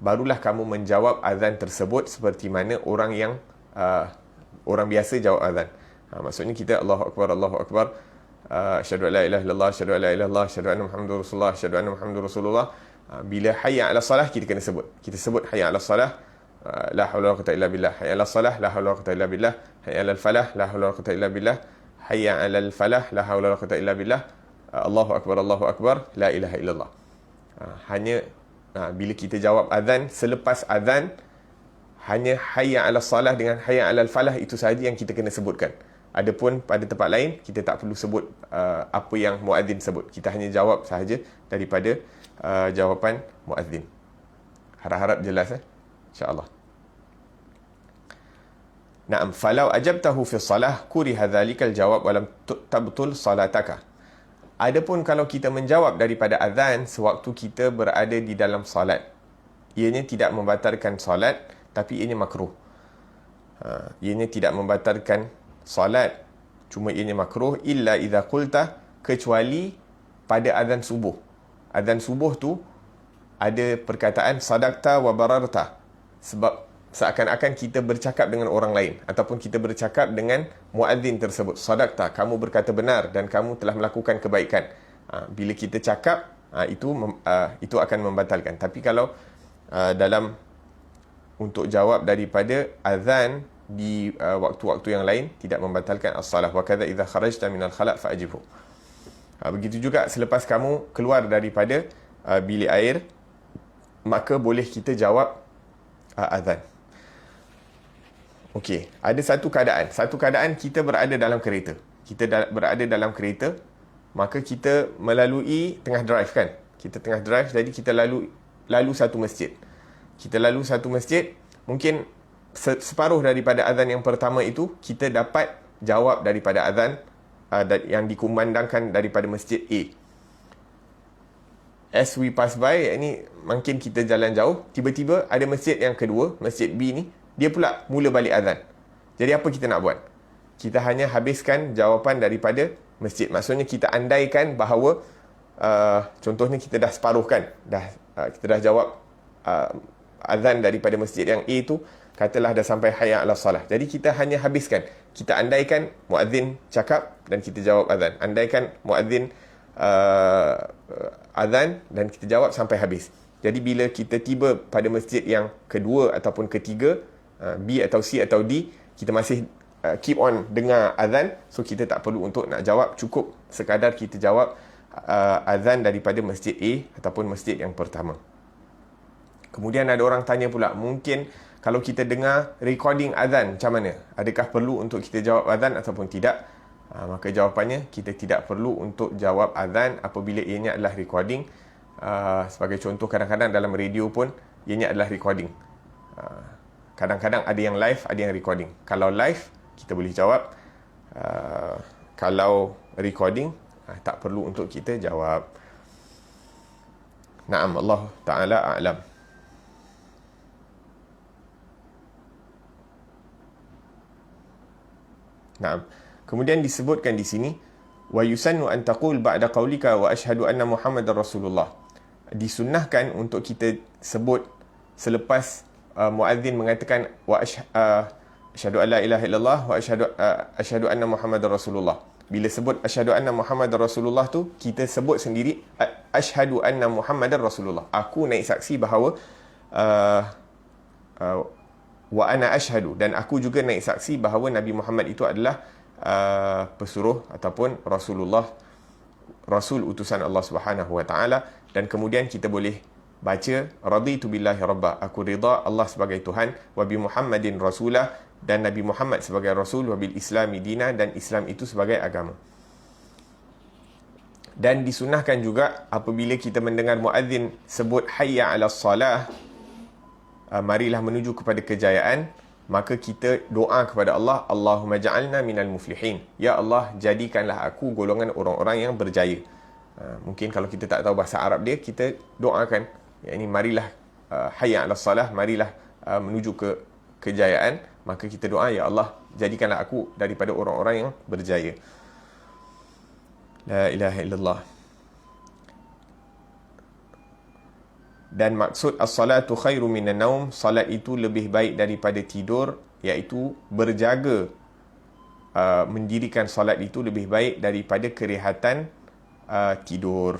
Speaker 1: barulah kamu menjawab azan tersebut seperti mana orang biasa jawab azan. Maksudnya kita Allahu Akbar, asyhadu an la ilaha illallah, asyhadu an la ilaha illallah, asyhadu anna Muhammadur Rasulullah, asyhadu anna Muhammadur Rasulullah. Bila hayya 'ala salah kita kena sebut. Kita sebut hayya 'ala salah, la haula wala quwwata illa billah. Hayya 'ala salah, la haula wala quwwata illa billah. Hayya 'alal falah, la haula wala quwwata illa billah. Hayya 'alal falah, la haula wala quwwata illa billah. Allahu akbar, la ilaha illallah. Hanya bila kita jawab azan, selepas azan, hanya hayya 'ala salah dengan hayya 'alal falah itu sahaja yang kita kena sebutkan. Adapun pada tempat lain, kita tak perlu sebut apa yang muadzin sebut. Kita hanya jawab sahaja daripada jawapan muadzin. Harap-harap jelas, insya-Allah. Naam, falau ajabtahu fi salah kuriha dzalikal jawab walam tabtul salataka. Adapun kalau kita menjawab daripada azan sewaktu kita berada di dalam salat, ianya tidak membatalkan salat, tapi ianya makruh. Ianya tidak membatalkan salat, cuma ianya makruh illa idza qulta, kecuali pada azan subuh. Azan subuh tu ada perkataan sadaqta wa bararta, sebab seakan-akan kita bercakap dengan orang lain ataupun kita bercakap dengan muadzin tersebut. Sadaqta, kamu berkata benar dan kamu telah melakukan kebaikan. Bila kita cakap, itu akan membatalkan. Tapi kalau dalam untuk jawab daripada azan di waktu-waktu yang lain, tidak membatalkan as-salah. Wa kadza idza kharajta minal khala' fa'ajibhu. Begitu juga selepas kamu keluar daripada bilik air, maka boleh kita jawab azan. Okey, ada satu keadaan kita berada dalam kereta. Kita berada dalam kereta, maka kita melalui tengah drive kan. Kita tengah drive, jadi kita lalu satu masjid. Kita lalu satu masjid, mungkin separuh daripada azan yang pertama itu kita dapat jawab daripada azan yang dikumandangkan daripada masjid A. As we pass by, ini mungkin kita jalan jauh, tiba-tiba ada masjid yang kedua, masjid B ni, dia pula mula balik azan. Jadi apa kita nak buat? Kita hanya habiskan jawapan daripada masjid. Maksudnya kita andaikan bahawa contohnya kita dah separuh kan, kita dah jawab azan daripada masjid yang A tu, katalah dah sampai hayya ala salah. Jadi kita hanya habiskan. Kita andaikan muazzin cakap dan kita jawab azan. Andaikan muazzin azan dan kita jawab sampai habis. Jadi bila kita tiba pada masjid yang kedua ataupun ketiga, B atau C atau D, kita masih keep on dengar azan, so kita tak perlu untuk nak jawab, cukup sekadar kita jawab azan daripada masjid A ataupun masjid yang pertama. Kemudian ada orang tanya pula, mungkin kalau kita dengar recording azan macam mana? Adakah perlu untuk kita jawab azan ataupun tidak? Maka jawapannya, kita tidak perlu untuk jawab azan apabila ianya adalah recording. Sebagai contoh, kadang-kadang dalam radio pun ianya adalah recording. Kadang-kadang ada yang live, ada yang recording. Kalau live, kita boleh jawab. Kalau recording, tak perlu untuk kita jawab. Naam, Allah Ta'ala a'lam. Naam. Kemudian disebutkan di sini, wa yusannu an taqul ba'da qaulika wa ashhadu anna Muhammadar Rasulullah. Disunnahkan untuk kita sebut selepas muazzin mengatakan wa asyhadu an la ilaha illallah wa asyhadu anna Muhammadar Rasulullah. Bila sebut asyhadu anna Muhammadar Rasulullah tu, kita sebut sendiri asyhadu anna Muhammadar Rasulullah. Aku naik saksi bahawa wa ana asyhadu, dan aku juga naik saksi bahawa Nabi Muhammad itu adalah pesuruh ataupun Rasulullah, Rasul utusan Allah Subhanahu wa taala. Dan kemudian kita boleh baca raditu billahi rabba, aku rida Allah sebagai Tuhan, wa bi Muhammadin rasulah, dan Nabi Muhammad sebagai Rasul, wa bil Islami dina, dan Islam itu sebagai agama. Dan disunahkan juga apabila kita mendengar muazzin sebut hayya 'alas salah, marilah menuju kepada kejayaan, maka kita doa kepada Allah, Allahumma ja'alna minal muflihin. Ya Allah, jadikanlah aku golongan orang-orang yang berjaya. Mungkin kalau kita tak tahu bahasa Arab dia, kita doakan, yakni marilah hayya 'alas salah, marilah menuju ke kejayaan, maka kita doa, ya Allah, jadikanlah aku daripada orang-orang yang berjaya. La ilaha illallah. Dan maksud as-salatu khairu minan naum, salat itu lebih baik daripada tidur, iaitu berjaga, mendirikan salat itu lebih baik daripada kerehatan tidur.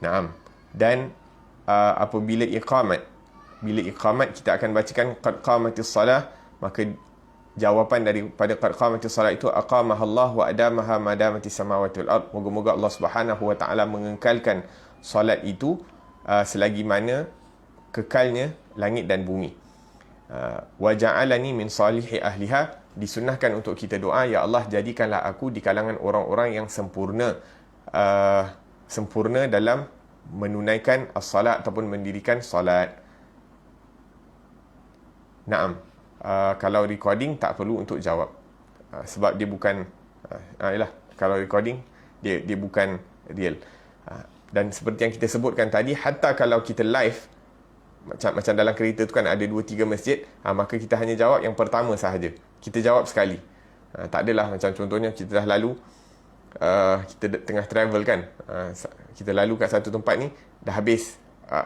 Speaker 1: Naam. Dan apabila bila iqamat kita akan bacakan qad qamatis salah, maka jawapan daripada qad qamatis salah itu aqamahallah wa adamaha madamatis samawati wal ard. Moga-moga Allah Subhanahu wa taala mengekalkan solat itu selagi mana kekalnya langit dan bumi. Wa ja'alani min salihi ahliha, disunnahkan untuk kita doa, ya Allah, jadikanlah aku di kalangan orang-orang yang sempurna, sempurna dalam menunaikan as-salat ataupun mendirikan salat. Naam. Kalau recording tak perlu untuk jawab. Sebab dia bukan yalah, kalau recording dia bukan real. Dan seperti yang kita sebutkan tadi, hatta kalau kita live, macam dalam kereta tu kan ada 2-3 masjid, maka kita hanya jawab yang pertama sahaja. Kita jawab sekali. Tak adalah macam contohnya kita dah lalu, kita tengah travel kan, kita lalu kat satu tempat ni, dah habis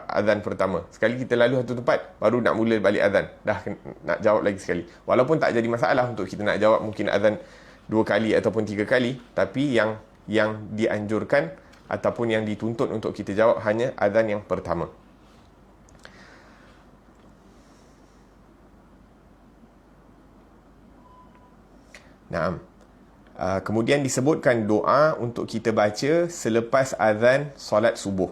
Speaker 1: azan pertama. Sekali kita lalu satu tempat, baru nak mula balik azan, dah nak jawab lagi sekali. Walaupun tak jadi masalah untuk kita nak jawab mungkin azan 2 kali ataupun 3 kali, tapi yang dianjurkan ataupun yang dituntut untuk kita jawab hanya azan yang pertama. Naam. Kemudian disebutkan doa untuk kita baca selepas azan solat subuh.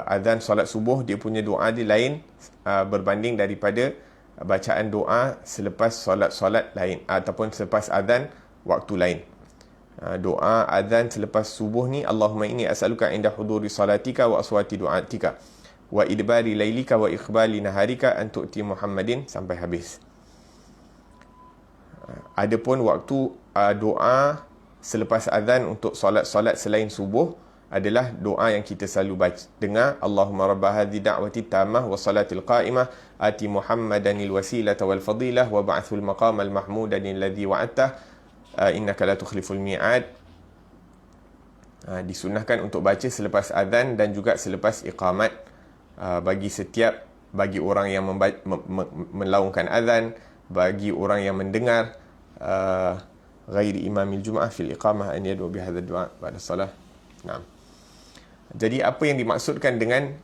Speaker 1: Azan solat subuh, dia punya doa dia lain berbanding daripada bacaan doa selepas solat-solat lain ataupun selepas azan waktu lain. Doa azan selepas subuh ni, Allahumma inni as'aluka inda huduri salatika wa aswati du'atika wa idbari lailika wa iqbali naharika an tu'ti Muhammadin, sampai habis. Adapun waktu doa selepas azan untuk solat-solat selain subuh, adalah doa yang kita selalu baca, dengar. Allahumma rabba hadhi da'wati tammah wa salatil qa'imah ati Muhammadanil wasilata wal fadilah wa ba'athul maqamal mahmudanil ladzi wa'adtah innaka la tukhliful mi'ad. Disunahkan untuk baca selepas azan dan juga selepas iqamat, bagi orang yang melaungkan azan, bagi orang yang mendengar, ghairi imamil jum'ah fil iqamah an yad'u bihadha du'a ba'da salah. Naam. Jadi apa yang dimaksudkan dengan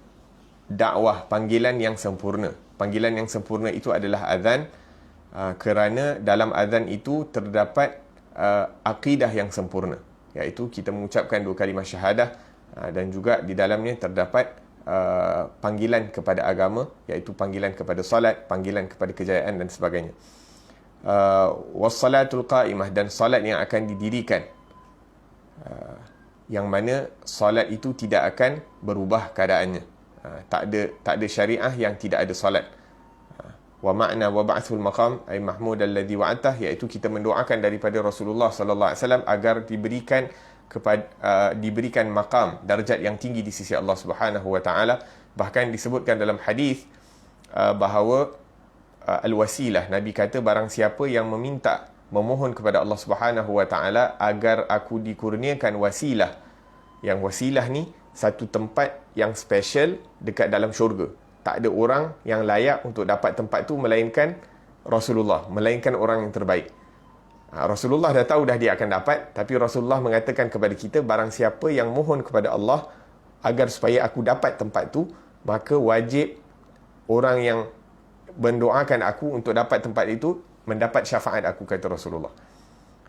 Speaker 1: dakwah, panggilan yang sempurna? Panggilan yang sempurna itu adalah azan, kerana dalam azan itu terdapat akidah yang sempurna, iaitu kita mengucapkan 2 kalimah syahadah, dan juga di dalamnya terdapat panggilan kepada agama, iaitu panggilan kepada salat, panggilan kepada kejayaan dan sebagainya. Wassalatul qa'imah, dan salat yang akan didirikan, yang mana solat itu tidak akan berubah keadaannya. Tak ada syariah yang tidak ada solat. Wa ma'na wa ba'thul maqam ay mahmud alladhi wa'atah, iaitu kita mendoakan daripada Rasulullah sallallahu alaihi wasallam agar diberikan maqam, darjat yang tinggi di sisi Allah Subhanahu wa taala. Bahkan disebutkan dalam hadis bahawa al-wasilah, Nabi kata barang siapa yang memohon kepada Allah Subhanahu wa taala agar aku dikurniakan wasilah. Yang wasilah ni satu tempat yang special dekat dalam syurga. Tak ada orang yang layak untuk dapat tempat tu melainkan Rasulullah, melainkan orang yang terbaik. Rasulullah dah tahu dah dia akan dapat, tapi Rasulullah mengatakan kepada kita, barang siapa yang mohon kepada Allah agar supaya aku dapat tempat tu, maka wajib orang yang mendoakan aku untuk dapat tempat itu mendapat syafaat aku, kata Rasulullah.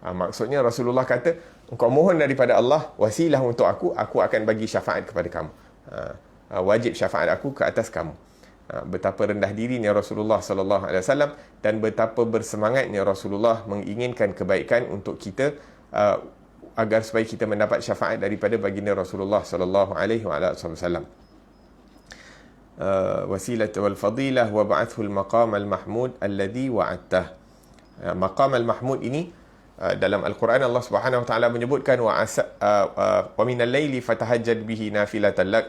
Speaker 1: Maksudnya Rasulullah kata, engkau mohon daripada Allah wasilah untuk aku akan bagi syafaat kepada kamu. Wajib syafaat aku ke atas kamu. Betapa rendah dirinya Rasulullah sallallahu alaihi wasallam, dan betapa bersemangatnya Rasulullah menginginkan kebaikan untuk kita, agar supaya kita mendapat syafaat daripada baginda Rasulullah sallallahu alaihi wasallam. Wasilah wal fadilah wa ba'athul maqam al mahmud alladhi wa'adtah. Maqam al mahmud ini dalam Al-Quran Allah Subhanahu wa taala menyebutkan wa minal laili fatahajjad bihi nafilatan lak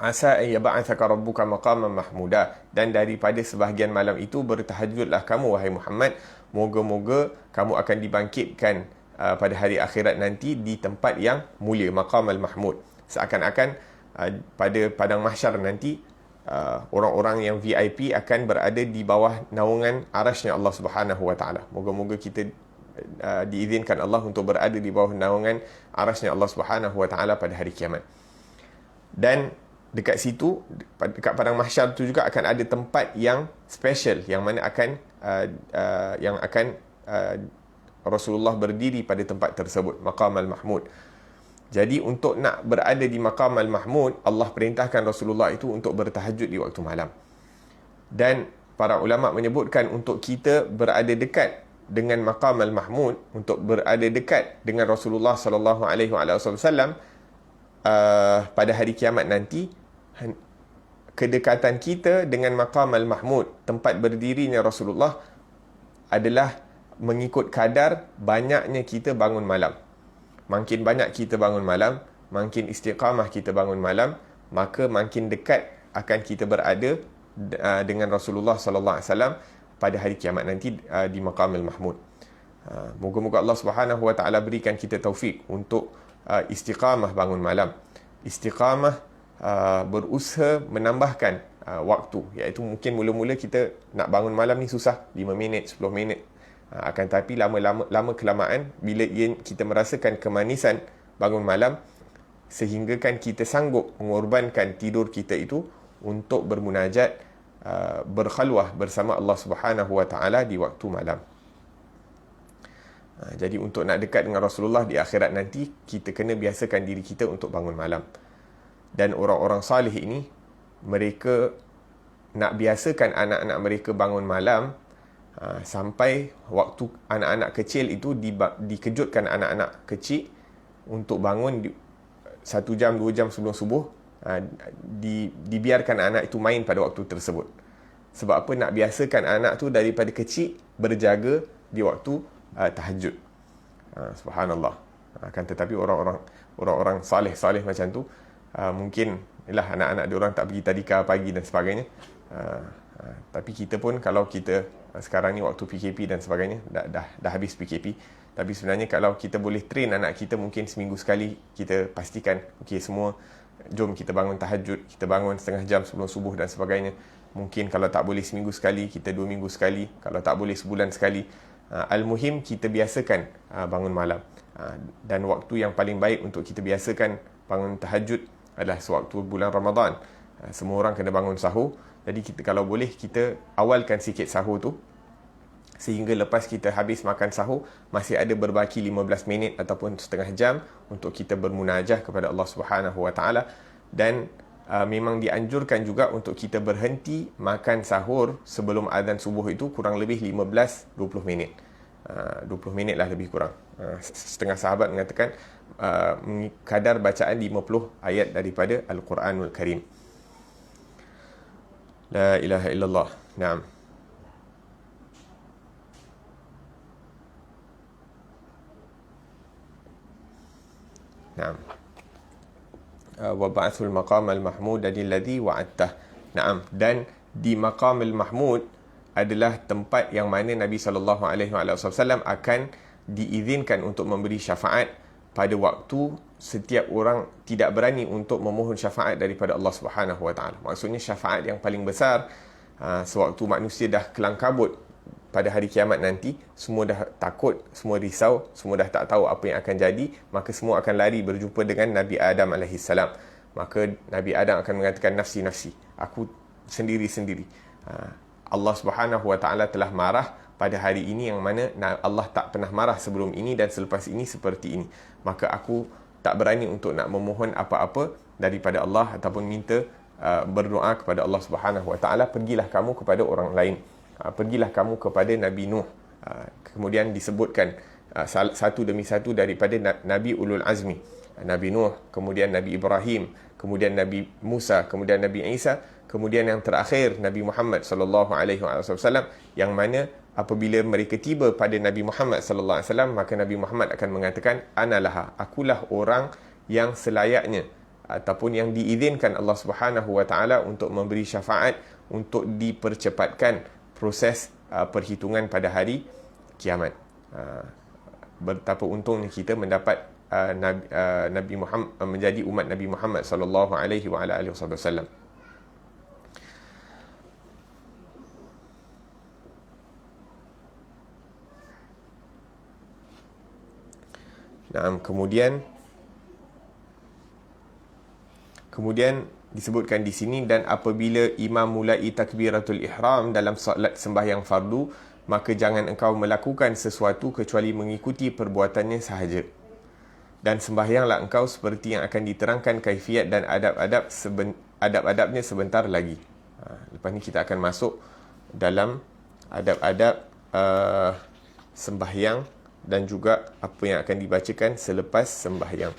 Speaker 1: asa ay yab'athaka rabbuka maqaman mahmuda, dan daripada sebahagian malam itu bertahajudlah kamu wahai Muhammad, moga-moga kamu akan dibangkitkan pada hari akhirat nanti di tempat yang mulia, maqam al-mahmud. Seakan-akan pada padang mahsyar nanti orang-orang yang VIP akan berada di bawah naungan arasy-Nya Allah Subhanahu wa taala. Moga-moga kita diizinkan Allah untuk berada di bawah naungan arasy-Nya Allah Subhanahu wa taala pada hari kiamat. Dan dekat situ, dekat padang mahsyar tu juga akan ada tempat yang special, yang mana akan Rasulullah berdiri pada tempat tersebut, maqam al-mahmud. Jadi untuk nak berada di maqam al-mahmud, Allah perintahkan Rasulullah itu untuk bertahajud di waktu malam. Dan para ulama menyebutkan untuk kita berada dekat dengan maqam al-mahmud, untuk berada dekat dengan Rasulullah sallallahu alaihi wasallam pada hari kiamat nanti, kedekatan kita dengan maqam al-mahmud, tempat berdirinya Rasulullah, adalah mengikut kadar banyaknya kita bangun malam. Makin banyak kita bangun malam, makin istiqamah kita bangun malam, maka makin dekat akan kita berada dengan Rasulullah sallallahu alaihi wasallam pada hari kiamat nanti di maqam al-mahmud. Moga-moga Allah Subhanahu wa taala berikan kita taufik untuk istiqamah bangun malam. Istiqamah berusaha menambahkan waktu, iaitu mungkin mula-mula kita nak bangun malam ni susah, 5 minit, 10 minit. Akan tapi lama kelamaan, bila kita merasakan kemanisan bangun malam, sehingga kan kita sanggup mengorbankan tidur kita itu untuk bermunajat, berkhalwah bersama Allah Subhanahu wa taala di waktu malam. Jadi untuk nak dekat dengan Rasulullah di akhirat nanti, kita kena biasakan diri kita untuk bangun malam. Dan orang-orang salih ini, mereka nak biasakan anak-anak mereka bangun malam, sampai waktu anak-anak kecil itu dikejutkan anak-anak kecil untuk bangun 1 jam 2 jam sebelum subuh, dibiarkan anak itu main pada waktu tersebut. Sebab apa? Nak biasakan anak tu daripada kecil berjaga di waktu tahajud. Subhanallah. Akan tetapi orang-orang saleh macam tu, mungkin ialah anak-anak diorang tak pergi tadika pagi dan sebagainya. Tapi kita pun, kalau kita sekarang ni waktu PKP dan sebagainya, dah habis PKP, tapi sebenarnya kalau kita boleh train anak kita, mungkin seminggu sekali kita pastikan, okey, semua jom kita bangun tahajud, kita bangun setengah jam sebelum subuh dan sebagainya. Mungkin kalau tak boleh seminggu sekali, kita 2 minggu sekali. Kalau tak boleh sebulan sekali. Al-muhim kita biasakan bangun malam. Dan waktu yang paling baik untuk kita biasakan bangun tahajud adalah sewaktu bulan Ramadan. Semua orang kena bangun sahur. Jadi kita, kalau boleh, kita awalkan sikit sahur tu, sehingga lepas kita habis makan sahur, masih ada berbaki 15 minit ataupun setengah jam untuk kita bermunajah kepada Allah Subhanahu Wa Taala. Dan memang dianjurkan juga untuk kita berhenti makan sahur sebelum azan subuh itu kurang lebih 15-20 minit. 20 minit lah lebih kurang. Setengah sahabat mengatakan kadar bacaan 50 ayat daripada Al-Quranul Karim. La ilaha illallah. Naam. Naam. Wa ba'athul maqam al-mahmud alladhi wa'adtah. Naam. Dan di maqam al-mahmud adalah tempat yang mana Nabi SAW akan diizinkan untuk memberi syafaat pada waktu setiap orang tidak berani untuk memohon syafaat daripada Allah Subhanahu Wa Taala. Maksudnya syafaat yang paling besar, sewaktu manusia dah kelang kabut pada hari kiamat nanti, semua dah takut, semua risau, semua dah tak tahu apa yang akan jadi, maka semua akan lari berjumpa dengan Nabi Adam AS. Maka Nabi Adam akan mengatakan, nafsi, nafsi, aku sendiri-sendiri. Allah Subhanahu Wa Taala telah marah pada hari ini, yang mana Allah tak pernah marah sebelum ini dan selepas ini seperti ini. Maka aku tak berani untuk nak memohon apa-apa daripada Allah ataupun minta berdoa kepada Allah Subhanahu Wa Taala. Pergilah kamu kepada orang lain. Pergilah kamu kepada Nabi Nuh. Kemudian disebutkan satu demi satu daripada Nabi Ulul Azmi. Nabi Nuh, kemudian Nabi Ibrahim, kemudian Nabi Musa, kemudian Nabi Isa, kemudian yang terakhir Nabi Muhammad sallallahu alaihi wasallam, yang mana apabila mereka tiba pada Nabi Muhammad sallallahu alaihi wasallam, maka Nabi Muhammad akan mengatakan, analah, akulah orang yang selayaknya ataupun yang diizinkan Allah Subhanahu Wa Taala untuk memberi syafaat untuk dipercepatkan proses perhitungan pada hari kiamat. Betapa untungnya kita mendapat Nabi Muhammad, menjadi umat Nabi Muhammad sallallahu alaihi wasallam. Nah, kemudian disebutkan di sini, dan apabila imam mulai takbiratul ihram dalam solat sembahyang fardu, maka jangan engkau melakukan sesuatu kecuali mengikuti perbuatannya sahaja. Dan sembahyanglah engkau seperti yang akan diterangkan kaifiat dan adab-adabnya sebentar lagi. Lepas ni kita akan masuk dalam adab-adab sembahyang dan juga apa yang akan dibacakan selepas sembahyang.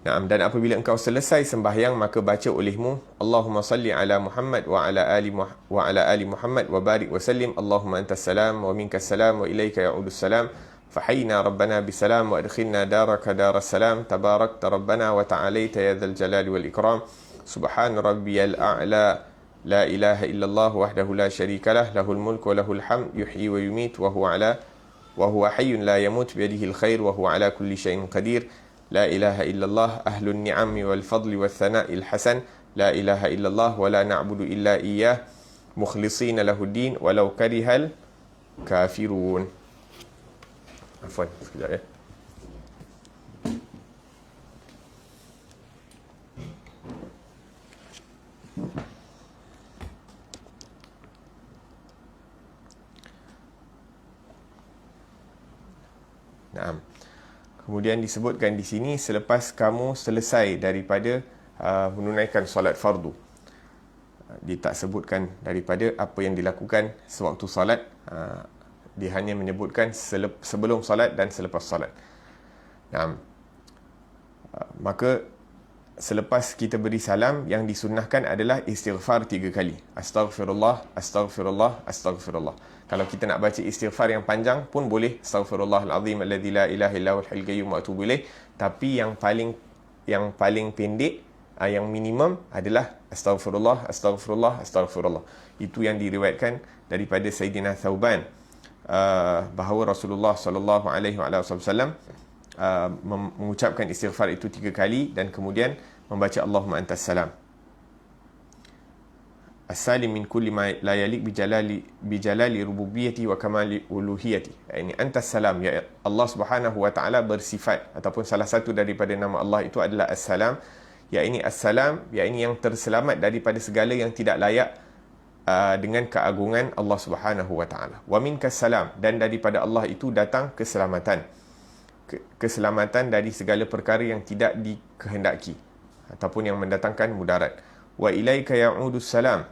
Speaker 1: Naam, dan apabila engkau selesai sembahyang, maka baca olehmu, Allahumma salli ala Muhammad wa ala ali Muhammad wa barik wa sallim, Allahumma antas salam wa minkas salam wa ilaika ya'udus salam, fahayna rabbana bisalam wa adkhilna daraka daras salam, tabarakta rabbana wa ta'alaita ya dzal jalali wal ikram, subhan rabbiyal a'la, la ilaha illallah wahdahu la syarikalah, lahul mulku wa lahul hamd, yuhyi wa yumit wa huwa hayyun la yamut, biyadihi al khair wa huwa ala kulli syai'in qadir. لا إله إلا الله أهل النعم والفضل والثناء الحسن لا إله إلا الله ولا نعبد إلا إياه مخلصين له الدين ولو كره الكافرون. عفوا sekejap ya. Naam. Kemudian disebutkan di sini, selepas kamu selesai daripada menunaikan solat fardu. Dia tak sebutkan daripada apa yang dilakukan sewaktu solat. Dia hanya menyebutkan sebelum solat dan selepas solat. Nah, maka selepas kita beri salam, yang disunnahkan adalah istighfar 3 kali. Astaghfirullah, astaghfirullah, astaghfirullah. Kalau kita nak baca istighfar yang panjang pun boleh. Astaghfirullahalazim alladzi la ilaha illa huwal hayyul qayyum wa atubu ilaih. Tapi yang paling pendek, yang minimum adalah astaghfirullah, astaghfirullah, astaghfirullah. Itu yang diriwayatkan daripada Sayyidina Thauban, bahawa Rasulullah sallallahu alaihi wasallam mengucapkan istighfar itu 3 kali dan kemudian membaca Allahumma antas salam. As-salim min kulli ma la yaliq bijalali rububiyyati wa kamali uluhiyati. Ini antas salam, ya Allah Subhanahu wa taala bersifat ataupun salah satu daripada nama Allah itu adalah As-Salam. Ya ini As-Salam, ya ini yang terselamat daripada segala yang tidak layak dengan keagungan Allah Subhanahu wa taala. Wa minkas salam, dan daripada Allah itu datang keselamatan. Keselamatan dari segala perkara yang tidak dikehendaki ataupun yang mendatangkan mudarat. Wa ilaika ya'udus salam.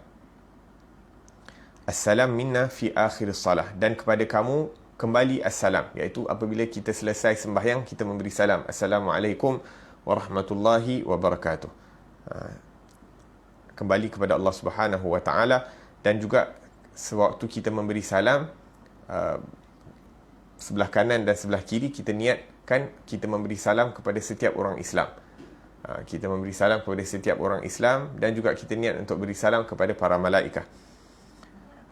Speaker 1: Assalam minna fi akhir salah, dan kepada kamu kembali assalam, iaitu apabila kita selesai sembahyang kita memberi salam, Assalamualaikum warahmatullahi wabarakatuh. Kembali kepada Allah Subhanahu wa taala. Dan juga sewaktu kita memberi salam, sebelah kanan dan sebelah kiri kita niatkan kita memberi salam kepada setiap orang Islam. Kita memberi salam kepada setiap orang Islam, dan juga kita niat untuk beri salam kepada para malaikat.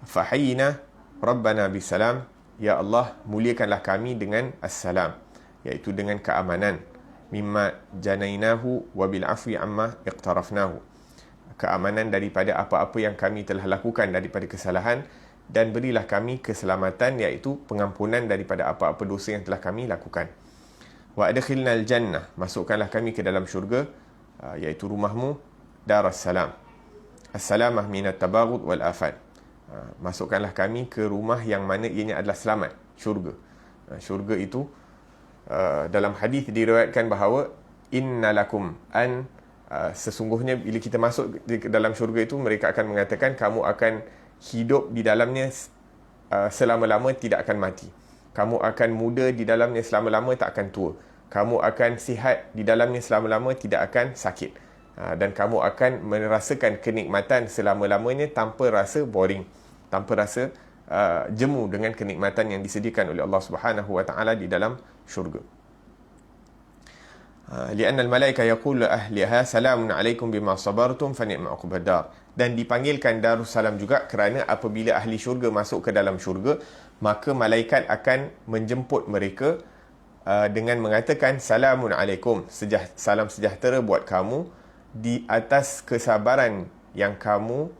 Speaker 1: Fahayyina Rabbana bisalam, ya Allah muliakanlah kami dengan assalam, iaitu dengan keamanan. Mimma janainahu wa bil afwi amma iqtarafnahu, keamanan daripada apa-apa yang kami telah lakukan daripada kesalahan, dan berilah kami keselamatan, iaitu pengampunan daripada apa-apa dosa yang telah kami lakukan. Wa adkhilnal jannah, masukkanlah kami ke dalam syurga, iaitu rumahmu, Darus Salam. Assalamah minat tabaghut wal afat, masukkanlah kami ke rumah yang mana ianya adalah selamat, syurga. Syurga itu dalam hadis diriwayatkan bahawa innalakum an, sesungguhnya bila kita masuk di dalam syurga itu, mereka akan mengatakan kamu akan hidup di dalamnya selama-lama, tidak akan mati. Kamu akan muda di dalamnya selama-lama, tak akan tua. Kamu akan sihat di dalamnya selama-lama, tidak akan sakit. Dan kamu akan merasakan kenikmatan selama-lamanya tanpa rasa boring, tanpa rasa jemu dengan kenikmatan yang disediakan oleh Allah Subhanahu wa taala di dalam syurga. Lianna al-malaika yaqulu ahliha salamun alaikum bima sabartum fa ni'ma uqbad dar. Dan dipanggilkan Darussalam juga kerana apabila ahli syurga masuk ke dalam syurga, maka malaikat akan menjemput mereka dengan mengatakan salamun alaikum, salam sejahtera buat kamu di atas kesabaran yang kamu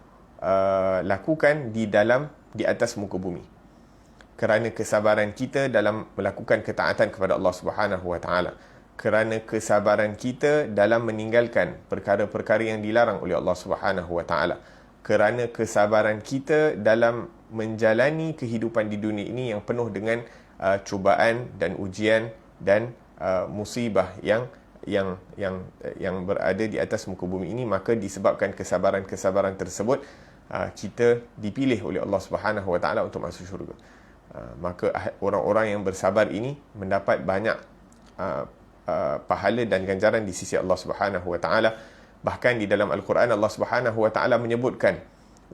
Speaker 1: lakukan di atas muka bumi. Kerana kesabaran kita dalam melakukan ketaatan kepada Allah Subhanahu wa taala, kerana kesabaran kita dalam meninggalkan perkara-perkara yang dilarang oleh Allah Subhanahu wa taala, kerana kesabaran kita dalam menjalani kehidupan di dunia ini yang penuh dengan cubaan dan ujian dan musibah yang berada di atas muka bumi ini, maka disebabkan kesabaran-kesabaran tersebut kita dipilih oleh Allah Subhanahu wa taala untuk masuk syurga. Maka orang-orang yang bersabar ini mendapat banyak pahala dan ganjaran di sisi Allah Subhanahu wa taala. Bahkan di dalam Al-Quran Allah Subhanahu wa taala menyebutkan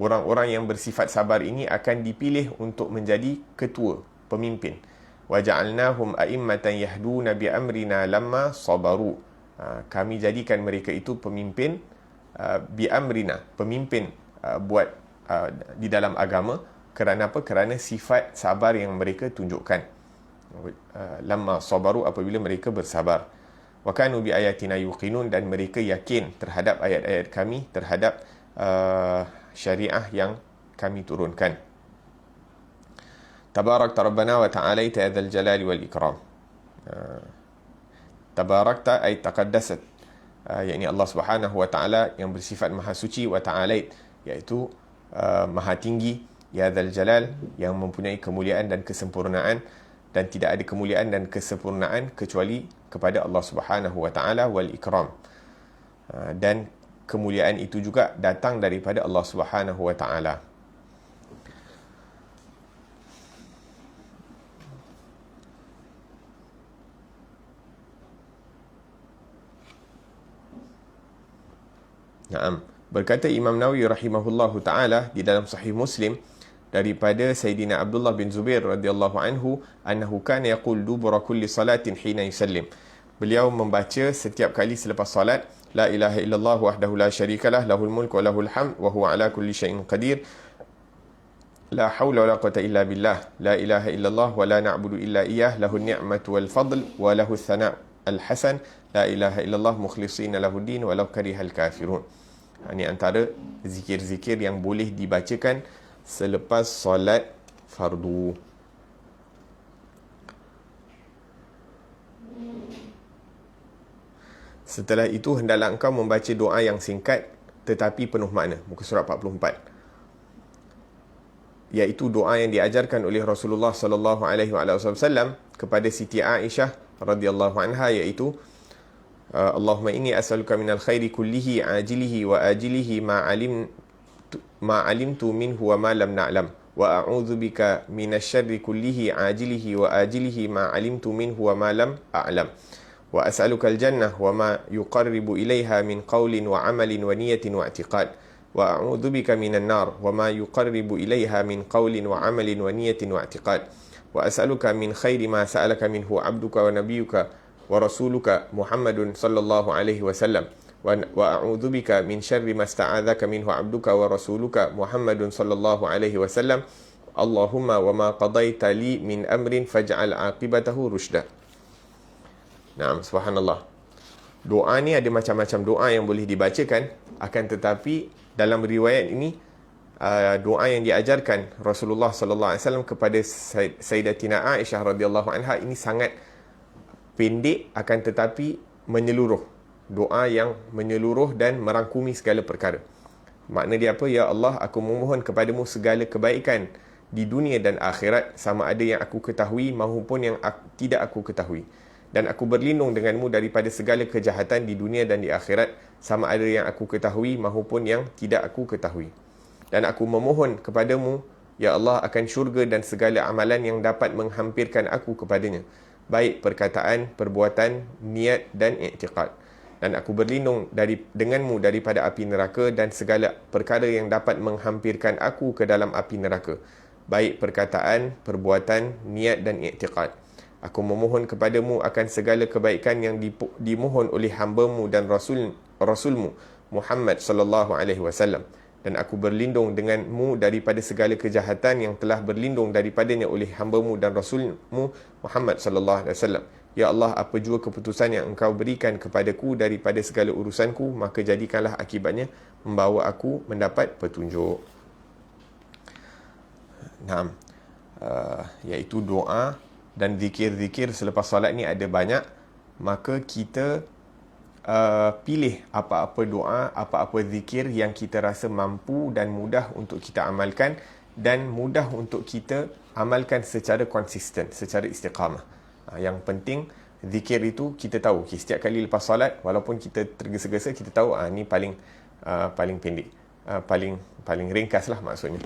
Speaker 1: orang-orang yang bersifat sabar ini akan dipilih untuk menjadi ketua, pemimpin. Wa ja'alnahum a'immatan yahduna bi amrina lamma sabaru. Kami jadikan mereka itu pemimpin bi amrina, pemimpin buat di dalam agama. Kerana apa? Kerana sifat sabar yang mereka tunjukkan. Lamma sabaru, apabila mereka bersabar. Wa kanu bi ayatina yuqinun, dan mereka yakin terhadap ayat-ayat kami, terhadap syariah yang kami turunkan. Tabarakta rabbana wa ta'alaita ya dzal jalali wal ikram. Tabarakta ay taqaddasat, yakni Allah Subhanahu wa taala yang bersifat maha suci, wa ta'alait, iaitu maha tinggi, ya dzal jalal, yang mempunyai kemuliaan dan kesempurnaan, dan tidak ada kemuliaan dan kesempurnaan kecuali kepada Allah Subhanahu wa taala, wal ikram, dan kemuliaan itu juga datang daripada Allah Subhanahu wa taala. Naam. Berkata Imam Nawawi rahimahullahu taala di dalam Sahih Muslim daripada Sayyidina Abdullah bin Zubair radhiyallahu anhu annahu kana yaqul dubura kulli salatin hina yusallim. Beliau membaca setiap kali selepas salat, la ilaha illallah wahdahu la syarikalah lahul mulku wa lahul hamd wa huwa ala kulli syai'in qadir. La haula wa la quwwata illa billah. La ilaha illallah wa la na'budu illa iyyah lahun ni'matu wal fadl wa lahu thana' al hasan. La ilaha illallah mukhlishina lahuddin walau karihal kafirun. Ini antara zikir-zikir yang boleh dibacakan selepas solat fardu. Setelah itu hendaklah engkau membaca doa yang singkat tetapi penuh makna. Muka surat 44. Iaitu doa yang diajarkan oleh Rasulullah sallallahu alaihi wasallam kepada Siti Aisyah radhiyallahu anha, iaitu Allahumma inni as'aluka minal khairi kullihi ajilihi wa ajilihi ma alimtu minhu wa ma lam na'lam wa a'udzu bika minasy syarri kullihi ajilihi wa ajilihi ma alimtu minhu wa ma lam a'lam wa as'aluka al-jannah wa ma yuqarribu ilaiha min qawlin wa 'amalin wa niyatin wa i'tiqad wa a'udzu bika minan nar wa ma yuqarribu ilaiha min qawlin wa 'amalin wa niyatin wa i'tiqad wa as'aluka min khairi ma sa'alaka minhu 'abduka wa nabiyyuka wa rasuluka Muhammadun sallallahu alaihi wasallam wa a'udzu bika min syarri ma sta'adzaka minhu 'abduka wa rasuluka Muhammadun sallallahu alaihi wasallam. Allahumma wa ma qadaita li min amrin faj'al 'aqibatahu rusyda. Naam, subhanallah. Doa ni ada macam-macam doa yang boleh dibacakan, akan tetapi dalam riwayat ini doa yang diajarkan Rasulullah sallallahu alaihi wasallam kepada Sayyidatina Aisyah radhiyallahu anha ini sangat pendek akan tetapi menyeluruh. Doa yang menyeluruh dan merangkumi segala perkara. Makna dia apa? Ya Allah, aku memohon kepadamu segala kebaikan di dunia dan akhirat, sama ada yang aku ketahui maupun yang tidak aku ketahui. Dan aku berlindung denganmu daripada segala kejahatan di dunia dan di akhirat, sama ada yang aku ketahui maupun yang tidak aku ketahui. Dan aku memohon kepadamu, Ya Allah, akan syurga dan segala amalan yang dapat menghampirkan aku kepadanya, baik perkataan, perbuatan, niat dan i'tiqad. Dan aku berlindung denganmu daripada api neraka dan segala perkara yang dapat menghampirkan aku ke dalam api neraka, baik perkataan, perbuatan, niat dan i'tiqad. Aku memohon kepadamu akan segala kebaikan yang dimohon oleh hamba-Mu dan Rasul-Mu Muhammad sallallahu alaihi wasallam. Dan aku berlindung denganmu daripada segala kejahatan yang telah berlindung daripadanya oleh hamba-Mu dan Rasul-Mu Muhammad sallallahu alaihi wasallam. Ya Allah, apa jua keputusan yang Engkau berikan kepadaku daripada segala urusanku, maka jadikanlah akibatnya membawa aku mendapat petunjuk. Naam. Iaitu doa dan zikir-zikir selepas solat ni ada banyak. Maka kita pilih apa-apa doa, apa-apa zikir yang kita rasa mampu dan mudah untuk kita amalkan, dan mudah untuk kita amalkan secara konsisten, secara istiqamah. Yang penting zikir itu kita tahu, setiap kali lepas solat, walaupun kita tergesa-gesa, kita tahu ni paling pendek, paling ringkas lah maksudnya.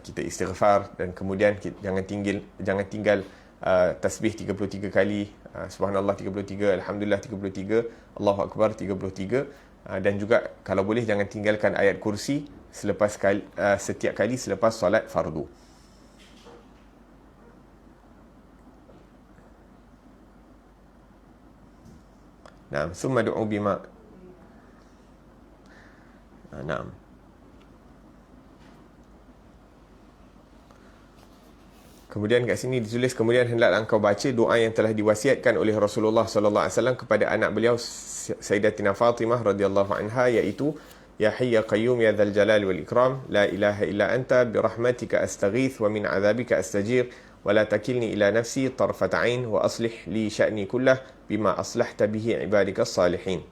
Speaker 1: Kita istighfar dan kemudian jangan tinggal tasbih 33 kali, subhanallah 33, alhamdulillah 33, Allahu akbar 33, dan juga kalau boleh jangan tinggalkan ayat kursi setiap kali selepas solat fardu. Naam, summa du'u bima. Naam. Kemudian kat sini ditulis, kemudian hendaklah engkau baca doa yang telah diwasiatkan oleh Rasulullah sallallahu alaihi wasallam kepada anak beliau Sayyidatina Fatimah radhiyallahu anha, iaitu Ya Hayy ya Qayyum ya Dzal Jalali wal Ikram, la ilaha illa anta bi rahmatika astaghith wa min 'adzabika astajir wa la takilni ila nafsi tarfat 'ain wa aslih li sya'ni kullah bima aslahta bihi ibadikas salihin.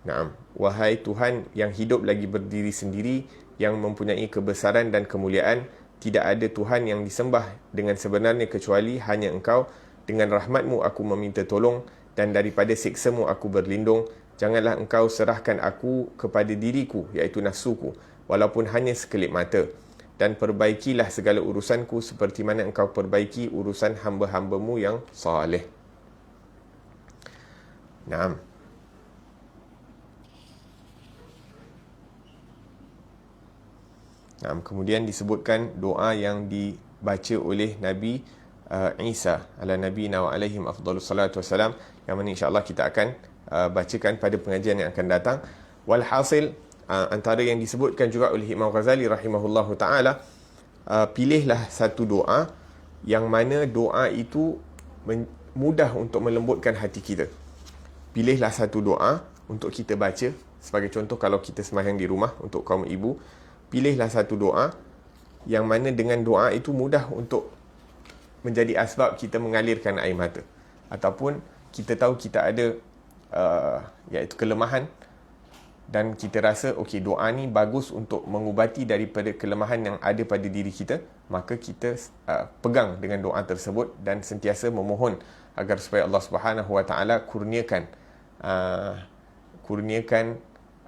Speaker 1: Naam, wahai Tuhan yang hidup lagi berdiri sendiri, yang mempunyai kebesaran dan kemuliaan, tidak ada Tuhan yang disembah dengan sebenarnya kecuali hanya Engkau. Dengan rahmat-Mu aku meminta tolong, dan daripada siksa-Mu aku berlindung. Janganlah Engkau serahkan aku kepada diriku, iaitu nafsuku, walaupun hanya sekelip mata. Dan perbaikilah segala urusanku seperti mana Engkau perbaiki urusan hamba-hamba-Mu yang saleh. Naam. Kemudian disebutkan doa yang dibaca oleh Nabi Isa ala nabiyina wa alaihim afdalus salatu wassalam, yang mana insya-Allah kita akan bacakan pada pengajian yang akan datang. Walhasil, antara yang disebutkan juga oleh Imam Ghazali rahimahullahu taala, pilihlah satu doa yang mana doa itu mudah untuk melembutkan hati kita. Pilihlah satu doa untuk kita baca. Sebagai contoh, kalau kita sembahyang di rumah, untuk kaum ibu, pilihlah satu doa yang mana dengan doa itu mudah untuk menjadi asbab kita mengalirkan air mata. Ataupun kita tahu kita ada iaitu kelemahan, dan kita rasa okey, doa ni bagus untuk mengubati daripada kelemahan yang ada pada diri kita, maka kita pegang dengan doa tersebut dan sentiasa memohon agar supaya Allah Subhanahu Wa Taala kurniakan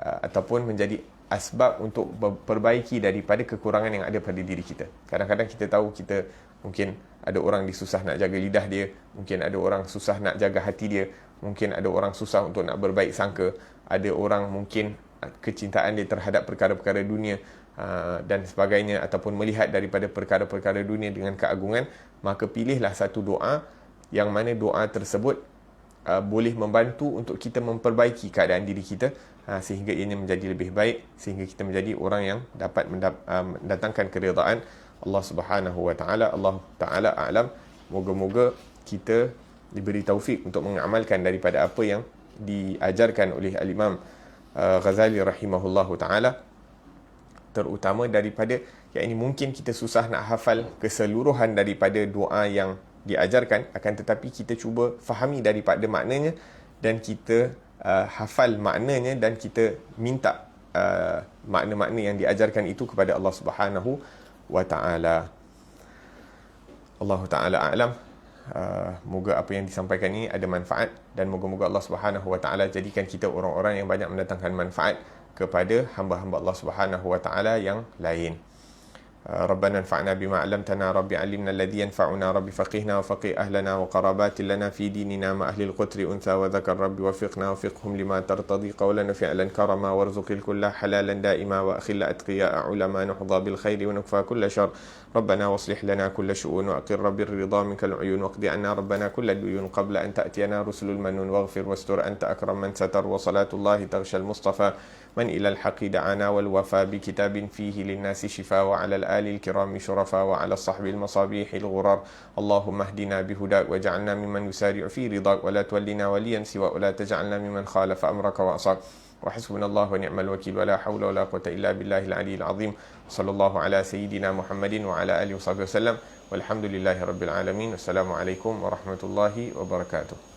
Speaker 1: ataupun menjadi asbab untuk perbaiki daripada kekurangan yang ada pada diri kita. Kadang-kadang kita tahu kita mungkin ada orang susah nak jaga lidah dia, mungkin ada orang susah nak jaga hati dia, mungkin ada orang susah untuk nak berbaik sangka, ada orang mungkin kecintaan dia terhadap perkara-perkara dunia dan sebagainya, ataupun melihat daripada perkara-perkara dunia dengan keagungan. Maka pilihlah satu doa yang mana doa tersebut boleh membantu untuk kita memperbaiki keadaan diri kita, sehingga ianya menjadi lebih baik, sehingga kita menjadi orang yang dapat mendatangkan keridaan Allah Subhanahu Wa Taala. Allah Taala a'lam. Moga-moga kita diberi taufik untuk mengamalkan daripada apa yang diajarkan oleh Al-Imam Ghazali rahimahullahu taala, terutama daripada yang ini mungkin kita susah nak hafal keseluruhan daripada doa yang diajarkan, akan tetapi kita cuba fahami daripada maknanya dan kita hafal maknanya, dan kita minta makna-makna yang diajarkan itu kepada Allah Subhanahu Wa Taala. Allah Taala a'lam. Moga apa yang disampaikan ini ada manfaat, dan moga-moga Allah Subhanahu Wa Taala jadikan kita orang-orang yang banyak mendatangkan manfaat kepada hamba-hamba Allah Subhanahu Wa Taala yang lain. ربنا انفعنا بما علمتنا رب علمنا الذي ينفعنا رب فقهنا وفقه أهلنا وقرابات لنا في ديننا مع أهل القتر أنثى وذكر رب وفقنا وفقهم لما ترتضي قولا فعلا كرما وارزق الكل حلالا دائما وأخل أتقياء علما نحظى بالخير ونكفى كل شر ربنا واصلح لنا كل شؤون وأقر رب الرضا منك العيون واقض عنا ربنا كل الديون قبل أن تأتينا رسل المنون واغفر واستر أنت أكرم من ستر وصلاة الله تغشى المصطفى من إلى الحق دعانا والوفى بكتاب فيه للناس شفاء وعلى الآل الكرام شرفاء وعلى الصحب المصابيح الغرار اللهم اهدنا بهداك وجعلنا ممن يسارع في رضاك ولا تولنا وليا سواك ولا تجعلنا ممن خالف أمرك وعصاك وحسبنا الله ونعم الوكيل ولا حول ولا قوة إلا بالله العلي العظيم صلى الله على سيدنا محمد وعلى آله وصحبه وسلم والحمد لله رب العالمين والسلام عليكم ورحمة الله وبركاته.